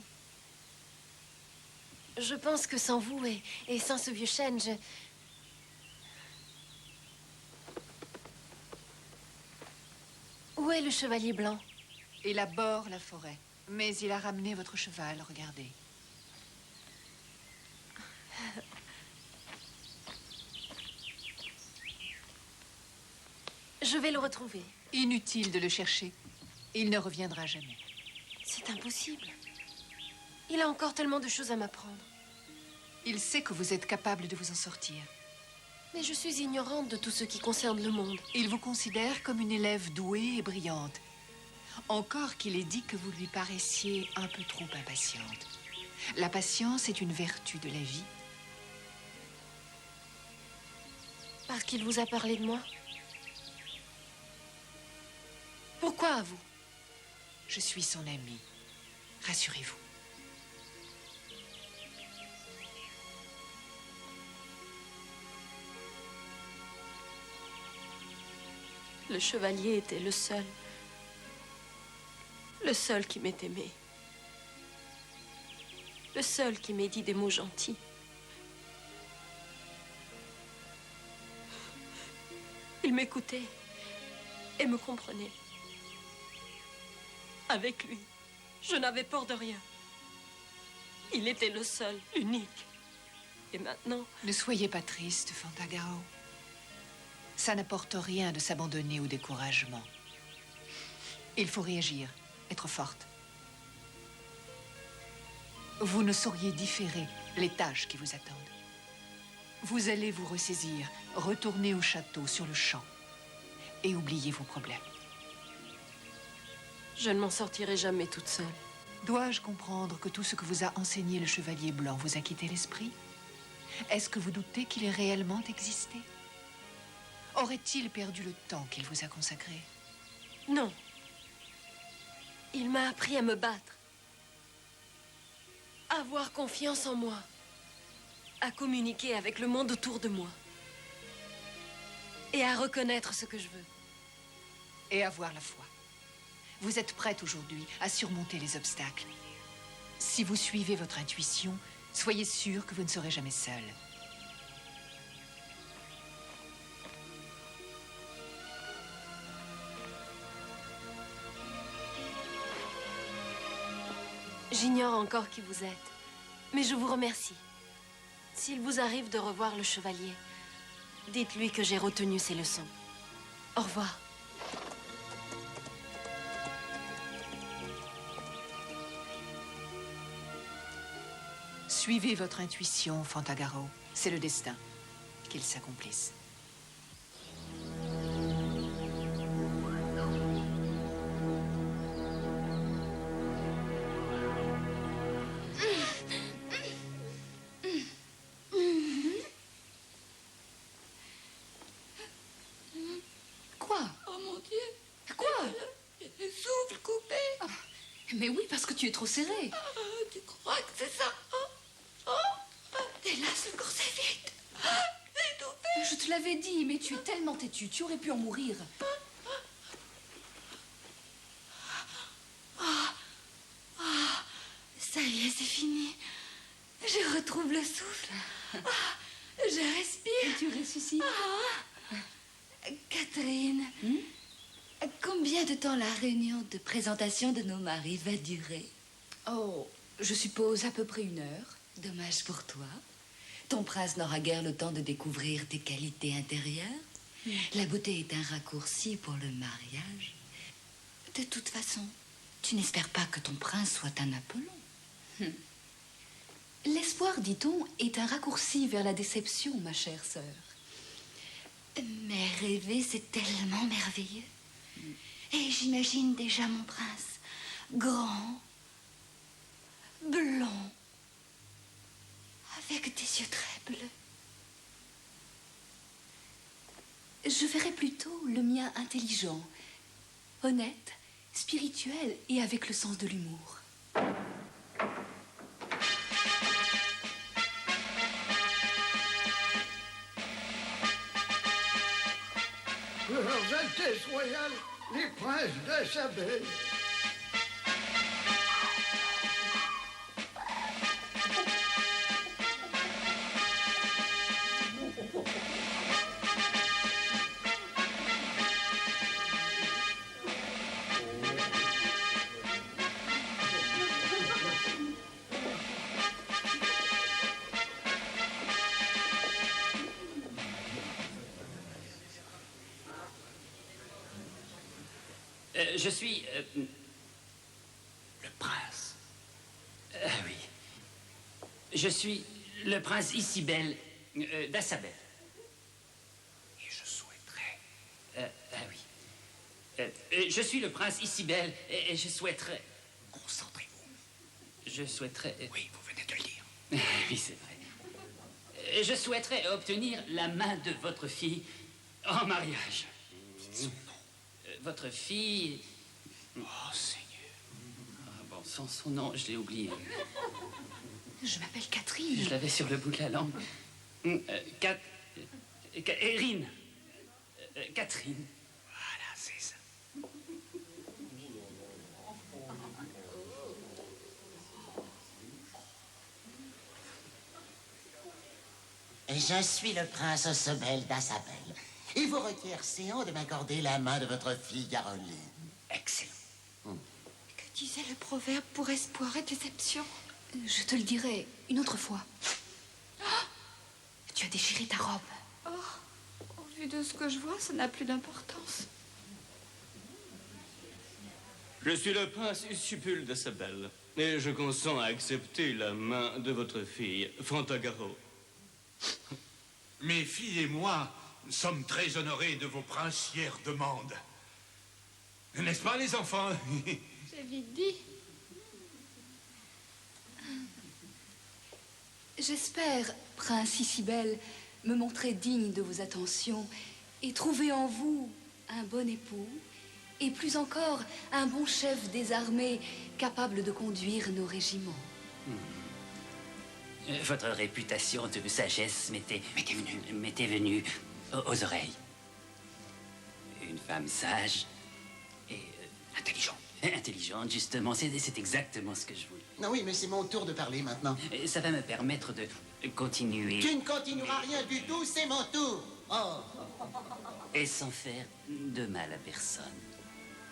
Je pense que sans vous et sans ce vieux chêne, je... Où est le chevalier blanc? Il aborde la forêt. Mais il a ramené votre cheval, regardez. Je vais le retrouver. Inutile de le chercher. Il ne reviendra jamais. C'est impossible. Il a encore tellement de choses à m'apprendre. Il sait que vous êtes capable de vous en sortir. Mais je suis ignorante de tout ce qui concerne le monde. Il vous considère comme une élève douée et brillante. Encore qu'il ait dit que vous lui paraissiez un peu trop impatiente. La patience est une vertu de la vie. Parce qu'il vous a parlé de moi? Pourquoi à vous? Je suis son amie. Rassurez-vous. Le chevalier était le seul qui m'ait aimé. Le seul qui m'ait dit des mots gentils. Il m'écoutait et me comprenait. Avec lui, je n'avais peur de rien. Il était le seul, l'unique. Et maintenant... Ne soyez pas triste, Fantagaro. Ça n'apporte rien de s'abandonner au découragement. Il faut réagir, être forte. Vous ne sauriez différer les tâches qui vous attendent. Vous allez vous ressaisir, retourner au château sur le champ et oublier vos problèmes. Je ne m'en sortirai jamais toute seule. Dois-je comprendre que tout ce que vous a enseigné le Chevalier Blanc vous a quitté l'esprit? Est-ce que vous doutez qu'il ait réellement existé? Aurait-il perdu le temps qu'il vous a consacré? Non. Il m'a appris à me battre. À avoir confiance en moi. À communiquer avec le monde autour de moi. Et à reconnaître ce que je veux. Et avoir la foi. Vous êtes prête aujourd'hui à surmonter les obstacles. Si vous suivez votre intuition, soyez sûre que vous ne serez jamais seule. J'ignore encore qui vous êtes, mais je vous remercie. S'il vous arrive de revoir le chevalier, dites-lui que j'ai retenu ses leçons. Au revoir. Suivez votre intuition, Fantagaro. C'est le destin. Qu'il s'accomplisse. Quoi? Oh mon Dieu! Quoi? Le souffle coupé! Ah, mais oui, parce que tu es trop serré. Tu crois que c'est ça? Hélas, le corset vide! C'est étouffé! Je te l'avais dit, mais tu es tellement têtu, tu aurais pu en mourir. Ça y est, c'est fini. Je retrouve le souffle. Je respire. Tu ressuscites. Catherine, combien de temps la réunion de présentation de nos maris va durer? Oh, je suppose à peu près 1 heure. Dommage pour toi. Ton prince n'aura guère le temps de découvrir tes qualités intérieures. La beauté est un raccourci pour le mariage. De toute façon, tu n'espères pas que ton prince soit un Apollon. L'espoir, dit-on, est un raccourci vers la déception, ma chère sœur. Mais rêver, c'est tellement merveilleux. Et j'imagine déjà mon prince, grand, blond, avec des yeux très bleus. Je verrais plutôt le mien intelligent, honnête, spirituel et avec le sens de l'humour. Leurs Altesses royales, les princes de Sabelle. Je suis... le prince. Oui. Je suis le prince Issibel d'Assabel. Et je souhaiterais... oui. Je suis le prince Issibel et je souhaiterais... Concentrez-vous. Je souhaiterais... Oui, vous venez de le dire. Oui, c'est vrai. Je souhaiterais obtenir la main de votre fille en mariage. Son nom. Votre fille... Oh, Seigneur. Ah, bon, son nom, je l'ai oublié. Je m'appelle Catherine. Je l'avais sur le bout de la langue. Erin. Catherine. Voilà, c'est ça. Je suis le prince Osobel d'Assabel. Il vous requiert séant de m'accorder la main de votre fille Caroline. Excellent. Que disait le proverbe pour espoir et déception? Je te le dirai une autre fois. Oh, tu as déchiré ta robe. Oh, au vu de ce que je vois, ça n'a plus d'importance. Je suis le prince Ussupul d'Assabel, et je consens à accepter la main de votre fille, Fantagaro. Mes filles et moi sommes très honorés de vos princières demandes. N'est-ce pas, les enfants? J'ai vite dit. J'espère, prince Issibel, me montrer digne de vos attentions et trouver en vous un bon époux et plus encore un bon chef des armées capable de conduire nos régiments. Votre réputation de sagesse m'était venue aux oreilles. Une femme sage et... intelligente. Intelligente, justement. C'est exactement ce que je voulais. Non, oui, mais c'est mon tour de parler maintenant. Ça va me permettre de continuer. Tu ne continueras rien du tout, c'est mon tour. Oh. Et sans faire de mal à personne.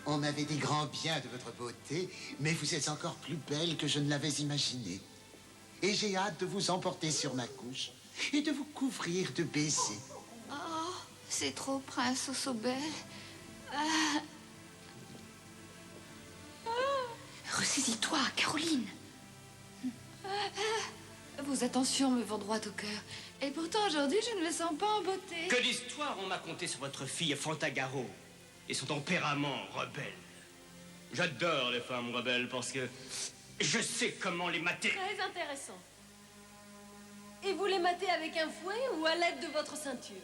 On m'avait dit grand bien de votre beauté, mais vous êtes encore plus belle que je ne l'avais imaginé. Et j'ai hâte de vous emporter sur ma couche et de vous couvrir de baisers. Oh, c'est trop, prince Osobel. Ressaisis-toi, Caroline. Vos attentions me vont droit au cœur. Et pourtant, aujourd'hui, je ne me sens pas en beauté. Que d'histoires on m'a conté sur votre fille Fantagaro et son tempérament rebelle. J'adore les femmes rebelles parce que je sais comment les mater. Très intéressant. Et vous les matez avec un fouet ou à l'aide de votre ceinture?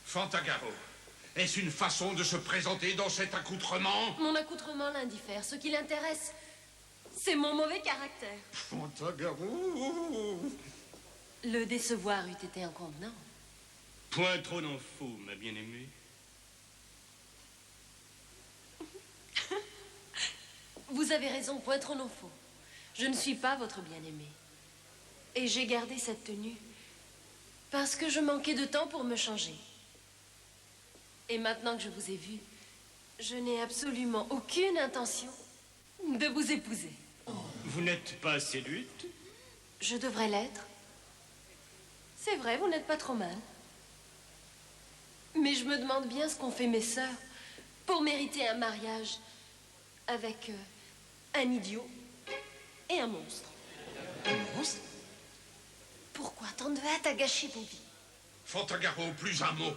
Fantagaro, est-ce une façon de se présenter dans cet accoutrement? Mon accoutrement l'indiffère. Ce qui l'intéresse, c'est mon mauvais caractère. Fantagaro. Le décevoir eût été inconvenant. Point trop n'en faut, ma bien-aimée. Vous avez raison, point trop n'en faut. Je ne suis pas votre bien-aimé. Et j'ai gardé cette tenue parce que je manquais de temps pour me changer. Et maintenant que je vous ai vu, je n'ai absolument aucune intention de vous épouser. Vous n'êtes pas séduite? Je devrais l'être. C'est vrai, vous n'êtes pas trop mal. Mais je me demande bien ce qu'ont fait mes sœurs pour mériter un mariage avec un idiot et un monstre. Un monstre? Pourquoi tant de hâte à gâcher vos vies? Fantagaro, plus un mot.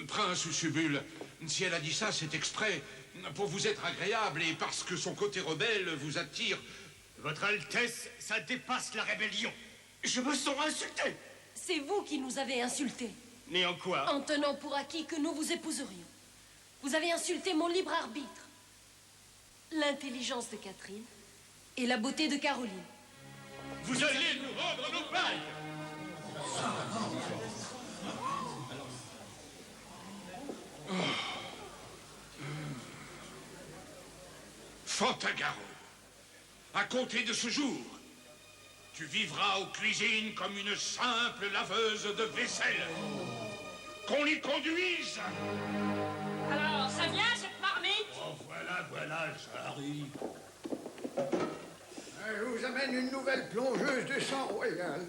Prince Ussubul, si elle a dit ça, c'est exprès, pour vous être agréable et parce que son côté rebelle vous attire. Votre Altesse, ça dépasse la rébellion. Je me sens insulté. C'est vous qui nous avez insultés. Mais en quoi? En tenant pour acquis que nous vous épouserions. Vous avez insulté mon libre arbitre, l'intelligence de Catherine et la beauté de Caroline. Vous alliez nous rendre nos pailles. Fantagaro, à compter de ce jour, tu vivras aux cuisines comme une simple laveuse de vaisselle. Qu'on y conduise. Alors, ça vient, ce Voilà, j'arrive. Je vous amène une nouvelle plongeuse de sang royal.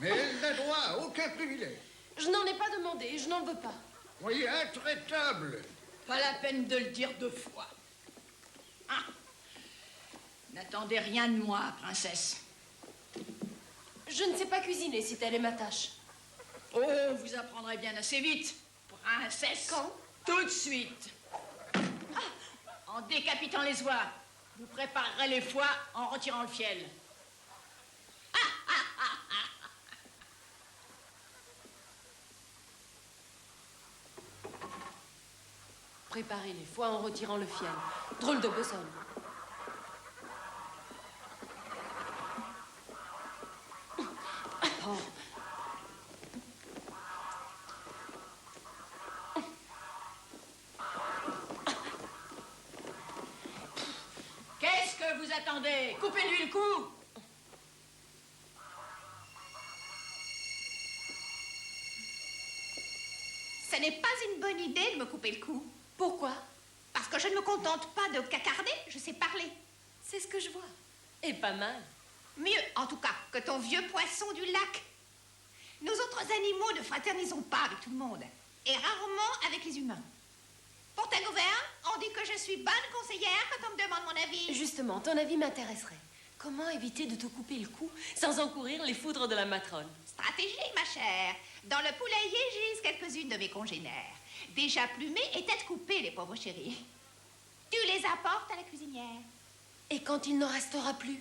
Mais elle n'a droit à aucun privilège. Je n'en ai pas demandé, je n'en veux pas. Soyez intraitable. Pas la peine de le dire 2 fois. Ah. N'attendez rien de moi, princesse. Je ne sais pas cuisiner, si telle est ma tâche. Oh, vous apprendrez bien assez vite, princesse. Quand? Tout de suite. Ah, en décapitant les oies, vous préparerez les foies en retirant le fiel. Préparer les foies en retirant le fiel. Drôle de besogne. Oh. Qu'est-ce que vous attendez? Coupez-lui le cou. Ce n'est pas une bonne idée de me couper le cou. Pourquoi? Parce que je ne me contente pas de cacarder, je sais parler. C'est ce que je vois. Et pas mal. Mieux, en tout cas, que ton vieux poisson du lac. Nous autres animaux ne fraternisons pas avec tout le monde, et rarement avec les humains. Pour ta gouverne, on dit que je suis bonne conseillère quand on me demande mon avis. Justement, ton avis m'intéresserait. Comment éviter de te couper le cou sans encourir les foudres de la matrone? Stratégie, ma chère. Dans le poulailler gisent quelques-unes de mes congénères. Déjà plumées et tête coupée, les pauvres chéris. Tu les apportes à la cuisinière. Et quand il n'en restera plus?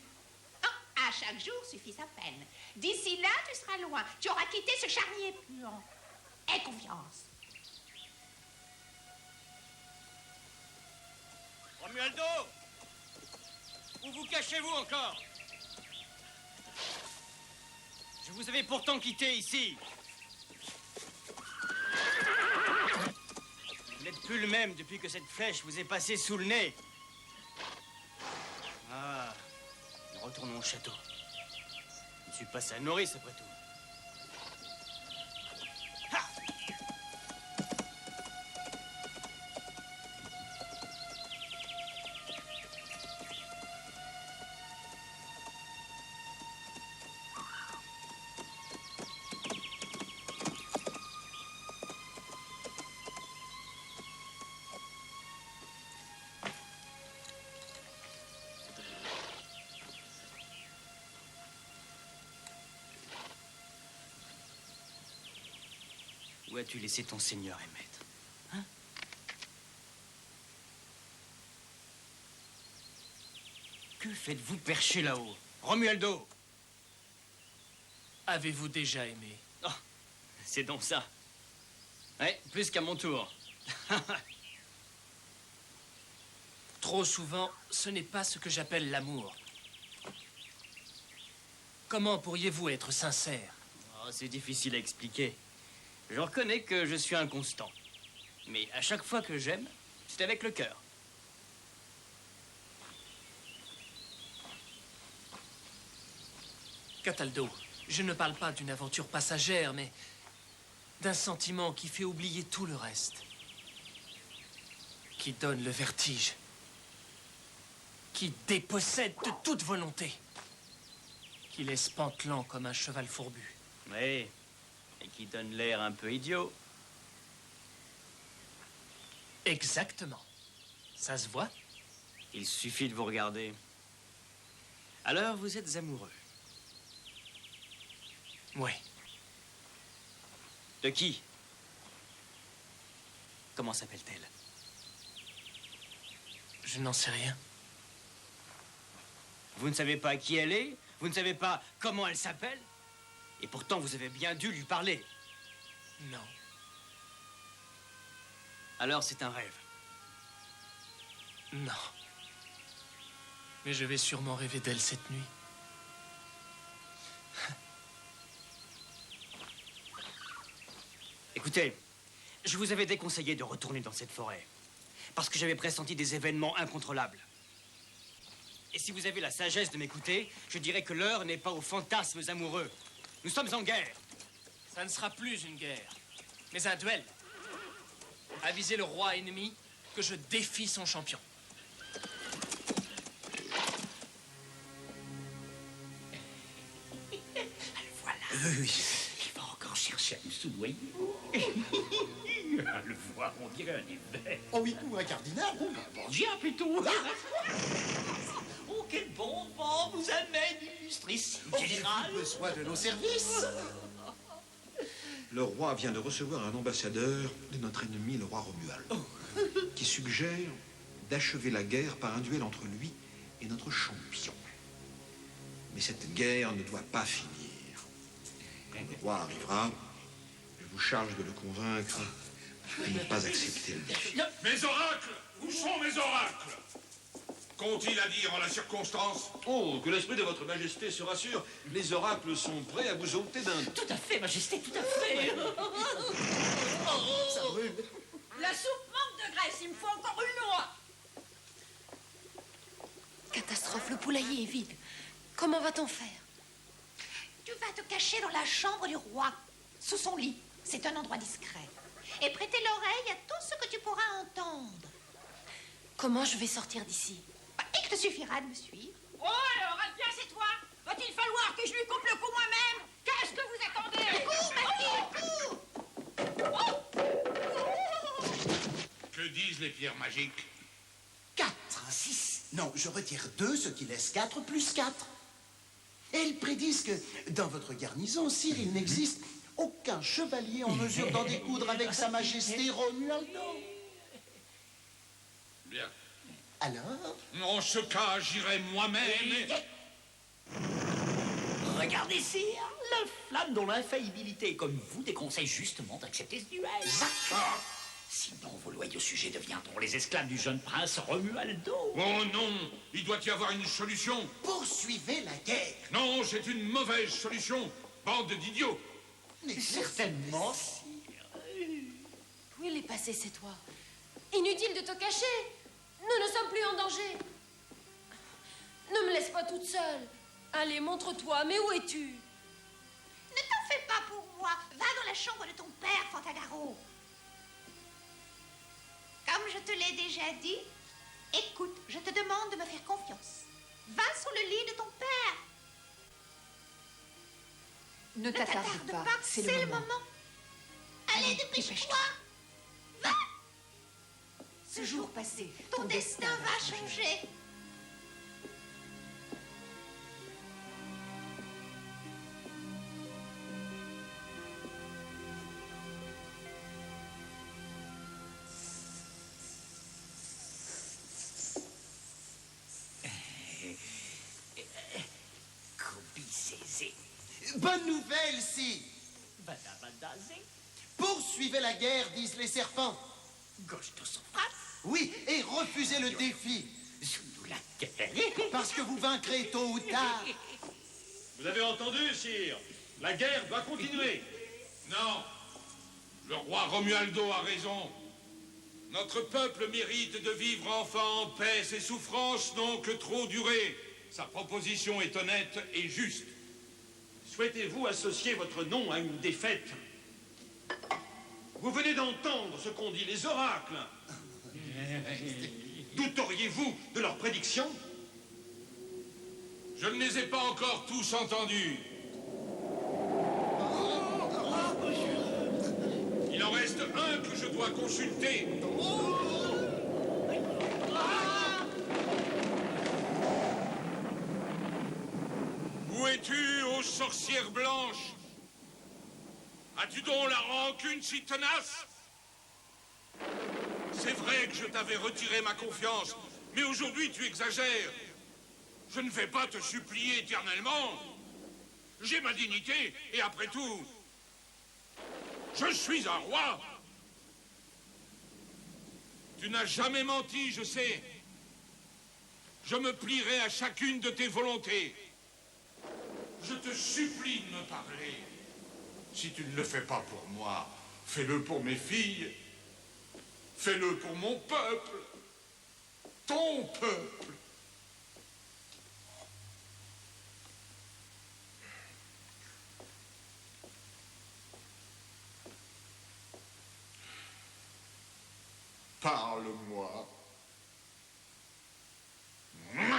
À chaque jour suffit sa peine. D'ici là, tu seras loin. Tu auras quitté ce charnier puant. Aie confiance. Romualdo! Où vous cachez-vous encore? Je vous avais pourtant quitté ici. Vous n'êtes plus le même depuis que cette flèche vous est passée sous le nez. Ah, retournons au château. Je ne suis pas sa nourrice après tout. Où as-tu laissé ton seigneur et maître? Hein? Que faites-vous perché là-haut? Romualdo! Avez-vous déjà aimé? Oh, c'est donc ça. Ouais, plus qu'à mon tour. Trop souvent, ce n'est pas ce que j'appelle l'amour. Comment pourriez-vous être sincère? Oh, c'est difficile à expliquer. Je reconnais que je suis inconstant. Mais à chaque fois que j'aime, c'est avec le cœur. Cataldo, je ne parle pas d'une aventure passagère, mais d'un sentiment qui fait oublier tout le reste. Qui donne le vertige. Qui dépossède de toute volonté. Qui laisse pantelant comme un cheval fourbu. Oui, et qui donne l'air un peu idiot. Exactement. Ça se voit? Il suffit de vous regarder. Alors, vous êtes amoureux? Oui. De qui? Comment s'appelle-t-elle? Je n'en sais rien. Vous ne savez pas qui elle est? Vous ne savez pas comment elle s'appelle? Et pourtant, vous avez bien dû lui parler. Non. Alors, c'est un rêve. Non. Mais je vais sûrement rêver d'elle cette nuit. Écoutez, je vous avais déconseillé de retourner dans cette forêt. Parce que j'avais pressenti des événements incontrôlables. Et si vous avez la sagesse de m'écouter, je dirais que l'heure n'est pas aux fantasmes amoureux. Nous sommes en guerre. Ça ne sera plus une guerre, mais un duel. Avisez le roi ennemi que je défie son champion. Oui. Il va encore chercher à nous soudoyer. À le voir, on dirait un évêque. Oh oui, ou un cardinal. Oh, un Borgia plutôt. Oh, quel bon vent vous amène, illustrissime général. Besoin de nos services. Le roi vient de recevoir un ambassadeur de notre ennemi, le roi Romuald, qui suggère d'achever la guerre par un duel entre lui et notre champion. Mais cette guerre ne doit pas finir. Quand le roi arrivera, je vous charge de le convaincre de ne pas accepter le défi. Mes oracles! Où sont mes oracles? Qu'ont-ils à dire en la circonstance? Oh, que l'esprit de votre majesté se rassure. Les oracles sont prêts à vous ôter d'un... Tout à fait, majesté, tout à fait. Ça brûle. La soupe manque de graisse, il me faut encore une noix. Catastrophe, le poulailler est vide. Comment va-t-on faire? Tu vas te cacher dans la chambre du roi, sous son lit. C'est un endroit discret. Et prêter l'oreille à tout ce que tu pourras entendre. Comment je vais sortir d'ici? Il te suffira de me suivre. Oh alors, Albien, c'est toi. Va-t-il falloir que je lui coupe le cou moi-même? Qu'est-ce que vous attendez? Que disent les pierres magiques? 4, 6. Non, je retire 2, ce qui laisse 4 plus 4. Elles prédisent que, dans votre garnison, sire, il n'existe aucun chevalier en mesure d'en découdre avec sa majesté Romualdo. Bien. Alors? En ce cas, j'irai moi-même. Regardez, sire, la flamme dont l'infaillibilité, comme vous, déconseille justement d'accepter ce duel. Sinon, vos loyaux sujets deviendront les esclaves du jeune prince Romualdo. Oh non, il doit y avoir une solution. Poursuivez la guerre. Non, c'est une mauvaise solution. Bande d'idiots. Mais certainement, sire. Où il est passé, c'est toi? Inutile de te cacher. Nous ne sommes plus en danger. Ne me laisse pas toute seule. Allez, montre-toi. Mais où es-tu? Ne t'en fais pas pour moi. Va dans la chambre de ton père, Fantagaro. Comme je te l'ai déjà dit, écoute, je te demande de me faire confiance. Va sous le lit de ton père. Ne t'attarde pas, c'est le moment. Allez, dépêche-toi. Va. Ce jour passé, Ton destin va changer. Bonne nouvelle, sire. Poursuivez la guerre, disent les serpents. Gauche de son frappe. Oui, et refusez le défi. Sous la guerre. Parce que vous vaincrez tôt ou tard. Vous avez entendu, sire? La guerre doit continuer. Non. Le roi Romualdo a raison. Notre peuple mérite de vivre enfin en paix. Ses souffrances n'ont que trop duré. Sa proposition est honnête et juste. Souhaitez-vous associer votre nom à une défaite? Vous venez d'entendre ce qu'ont dit les oracles. Douteriez-vous de leurs prédictions? Je ne les ai pas encore tous entendus. Il en reste un que je dois consulter. Où es-tu, ô sorcière blanche? As-tu donc la rancune si tenace? C'est vrai que je t'avais retiré ma confiance, mais aujourd'hui tu exagères. Je ne vais pas te supplier éternellement. J'ai ma dignité, et après tout, je suis un roi. Tu n'as jamais menti, je sais. Je me plierai à chacune de tes volontés. Je te supplie de me parler. Si tu ne le fais pas pour moi, fais-le pour mes filles. Fais-le pour mon peuple. Ton peuple. Parle-moi. Une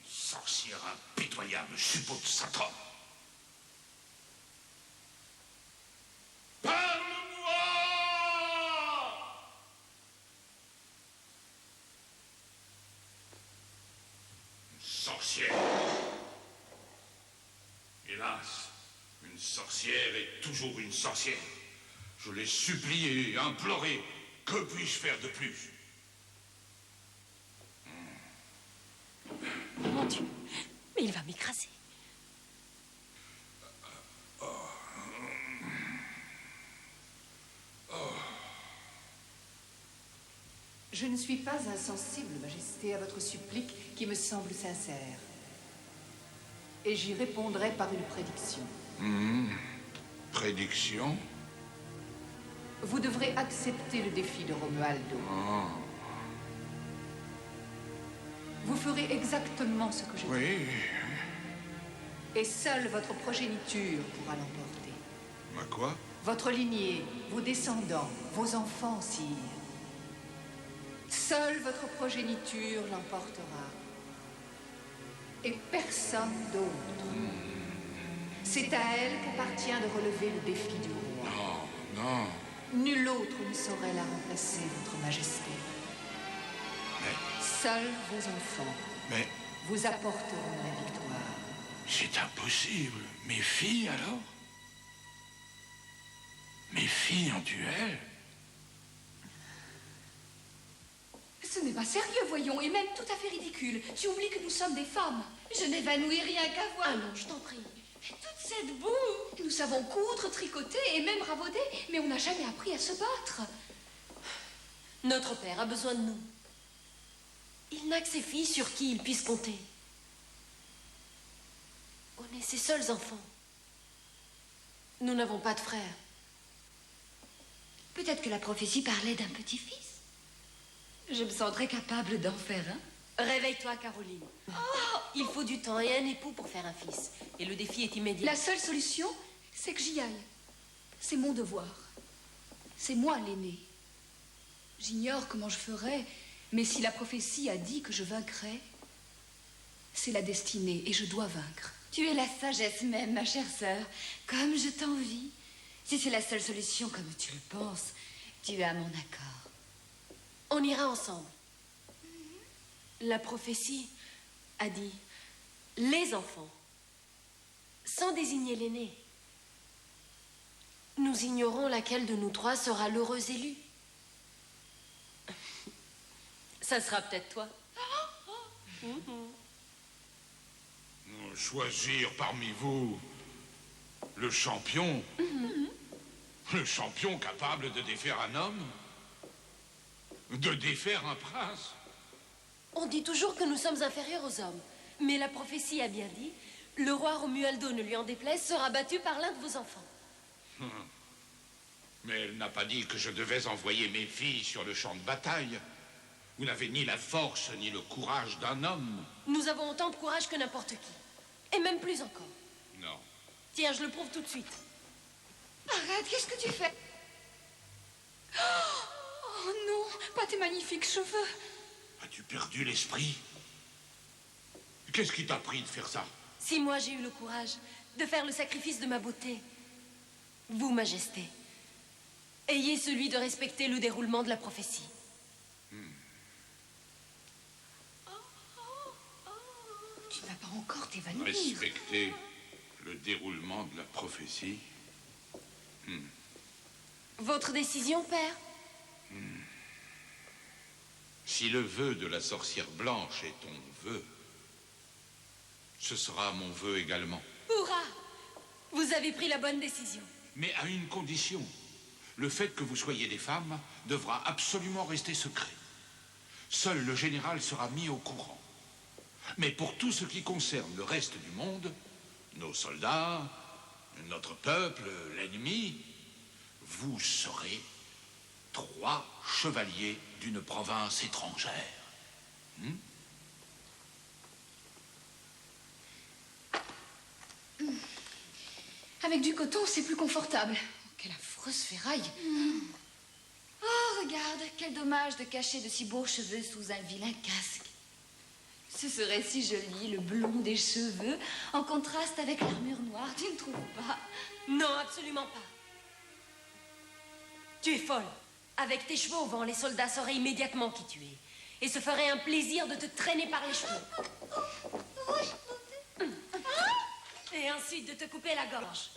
sorcière impitoyable, suppôt de Satan. Hélas, une sorcière est toujours une sorcière. Je l'ai supplié, imploré. Que puis-je faire de plus? Mon Dieu, mais il va m'écraser. Je ne suis pas insensible, Majesté, à votre supplique qui me semble sincère. Et j'y répondrai par une prédiction. Prédiction? Vous devrez accepter le défi de Romualdo. Oh. Vous ferez exactement ce que je dis. Oui. Et seule votre progéniture pourra l'emporter. Ma quoi? Votre lignée, vos descendants, vos enfants, sire. Seule votre progéniture l'emportera. Et personne d'autre. C'est à elle qu'appartient de relever le défi du roi. Non, non. Nul autre ne saurait la remplacer, votre majesté. Mais... Seuls vos enfants Mais... vous apporteront la victoire. C'est impossible. Mes filles, alors? Mes filles en duel? Ce n'est pas sérieux, voyons, et même tout à fait ridicule. Tu oublies que nous sommes des femmes. Je n'évanouis rien qu'à voir. Ah non, je t'en prie. Toute cette boue. Nous savons coudre, tricoter et même ravaudé, mais on n'a jamais appris à se battre. Notre père a besoin de nous. Il n'a que ses filles sur qui il puisse compter. On est ses seuls enfants. Nous n'avons pas de frères. Peut-être que la prophétie parlait d'un petit-fils. Je me sentirais capable d'en faire un. Réveille-toi, Caroline. Il faut du temps et un époux pour faire un fils. Et le défi est immédiat. La seule solution, c'est que j'y aille. C'est mon devoir. C'est moi l'aîné. J'ignore comment je ferai, mais si la prophétie a dit que je vaincrais, c'est la destinée et je dois vaincre. Tu es la sagesse même, ma chère sœur. Comme je t'envie. Si c'est la seule solution comme tu le penses, tu es à mon accord. On ira ensemble. La prophétie a dit les enfants, sans désigner l'aîné. Nous ignorons laquelle de nous trois sera l'heureux élu. Ça sera peut-être toi. Choisir parmi vous le champion. Le champion capable de défaire un homme, de défaire un prince. On dit toujours que nous sommes inférieurs aux hommes. Mais la prophétie a bien dit, le roi Romualdo, ne lui en déplaise, sera battu par l'un de vos enfants. Mais elle n'a pas dit que je devais envoyer mes filles sur le champ de bataille. Vous n'avez ni la force ni le courage d'un homme. Nous avons autant de courage que n'importe qui. Et même plus encore. Non. Tiens, je le prouve tout de suite. Arrête, qu'est-ce que tu fais? Oh non, pas tes magnifiques cheveux. As-tu perdu l'esprit? Qu'est-ce qui t'a pris de faire ça? Si moi j'ai eu le courage de faire le sacrifice de ma beauté, vous, Majesté, ayez celui de respecter le déroulement de la prophétie. Tu ne vas pas encore t'évanouir. Respecter le déroulement de la prophétie. Votre décision, père? Si le vœu de la sorcière blanche est ton vœu, ce sera mon vœu également. Hurrah! Vous avez pris la bonne décision. Mais à une condition. Le fait que vous soyez des femmes devra absolument rester secret. Seul le général sera mis au courant. Mais pour tout ce qui concerne le reste du monde, nos soldats, notre peuple, l'ennemi, vous serez 3 chevaliers d'une province étrangère. Avec du coton, c'est plus confortable. Quelle affreuse ferraille. Oh, regarde, quel dommage de cacher de si beaux cheveux sous un vilain casque. Ce serait si joli, le blond des cheveux, en contraste avec l'armure noire, tu ne trouves pas? Non, absolument pas. Tu es folle. Avec tes cheveux au vent, les soldats sauraient immédiatement qui tu es. Et se feraient un plaisir de te traîner par les cheveux. ensuite de te couper la gorge.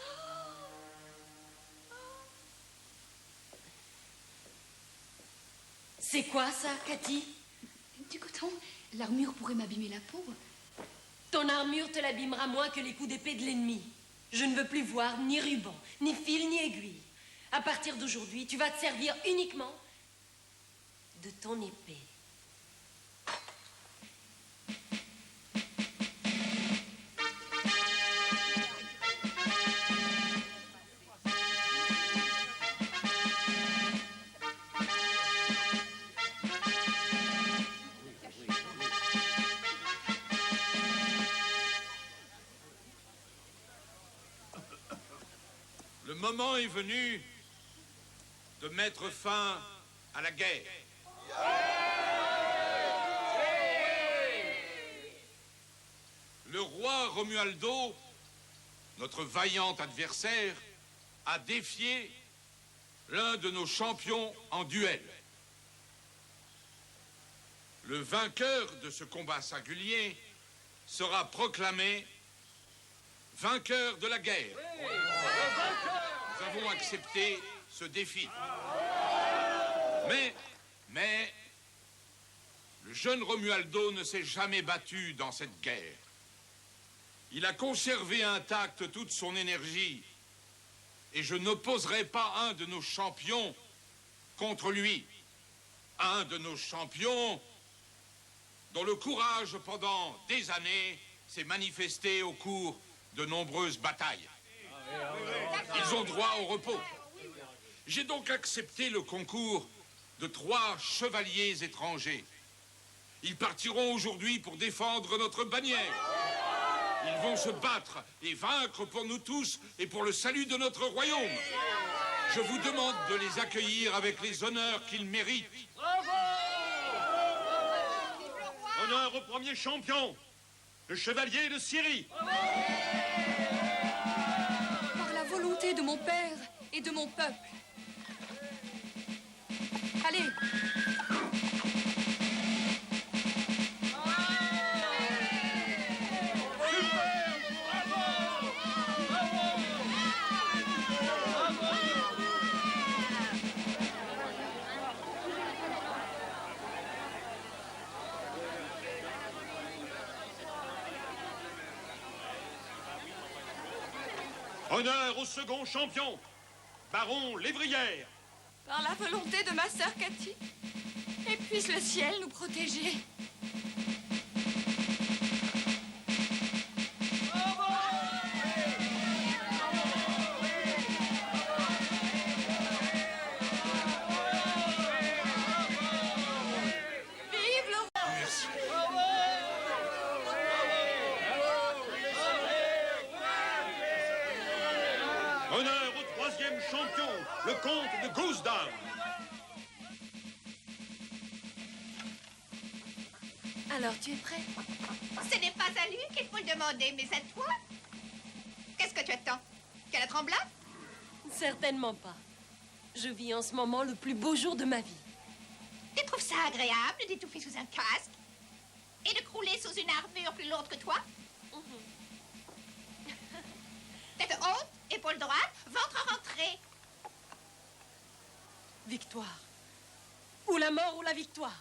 C'est quoi ça, Cathy? Du coton, l'armure pourrait m'abîmer la peau. Ton armure te l'abîmera moins que les coups d'épée de l'ennemi. Je ne veux plus voir ni ruban, ni fil, ni aiguille. À partir d'aujourd'hui, tu vas te servir uniquement de ton épée. Le moment est venu de mettre fin à la guerre. Le roi Romualdo, notre vaillant adversaire, a défié l'un de nos champions en duel. Le vainqueur de ce combat singulier sera proclamé vainqueur de la guerre. Nous avons accepté ce défi. Mais le jeune Romualdo ne s'est jamais battu dans cette guerre. Il a conservé intacte toute son énergie et je n'opposerai pas un de nos champions contre lui. Un de nos champions dont le courage pendant des années s'est manifesté au cours de nombreuses batailles. Ils ont droit au repos. J'ai donc accepté le concours de 3 chevaliers étrangers. Ils partiront aujourd'hui pour défendre notre bannière. Ils vont se battre et vaincre pour nous tous et pour le salut de notre royaume. Je vous demande de les accueillir avec les honneurs qu'ils méritent. Honneur au premier champion, le chevalier de Syrie. Par la volonté de mon père et de mon peuple. Allez. Honneur au second champion, baron Lévrière. Par la volonté de ma sœur Cathy, et puisse le ciel nous protéger. Vive le roi! Merci. Honneur au troisième champion, le comte de Goosdown. Alors, tu es prêt? Ce n'est pas à lui qu'il faut le demander, mais à toi. Qu'est-ce que tu attends? Qu'elle a tremblé? Certainement pas. Je vis en ce moment le plus beau jour de ma vie. Tu trouves ça agréable d'étouffer sous un casque et de crouler sous une armure plus lourde que toi? Tête haute, épaule droite, ventre rentré. Victoire. Ou la mort ou la victoire.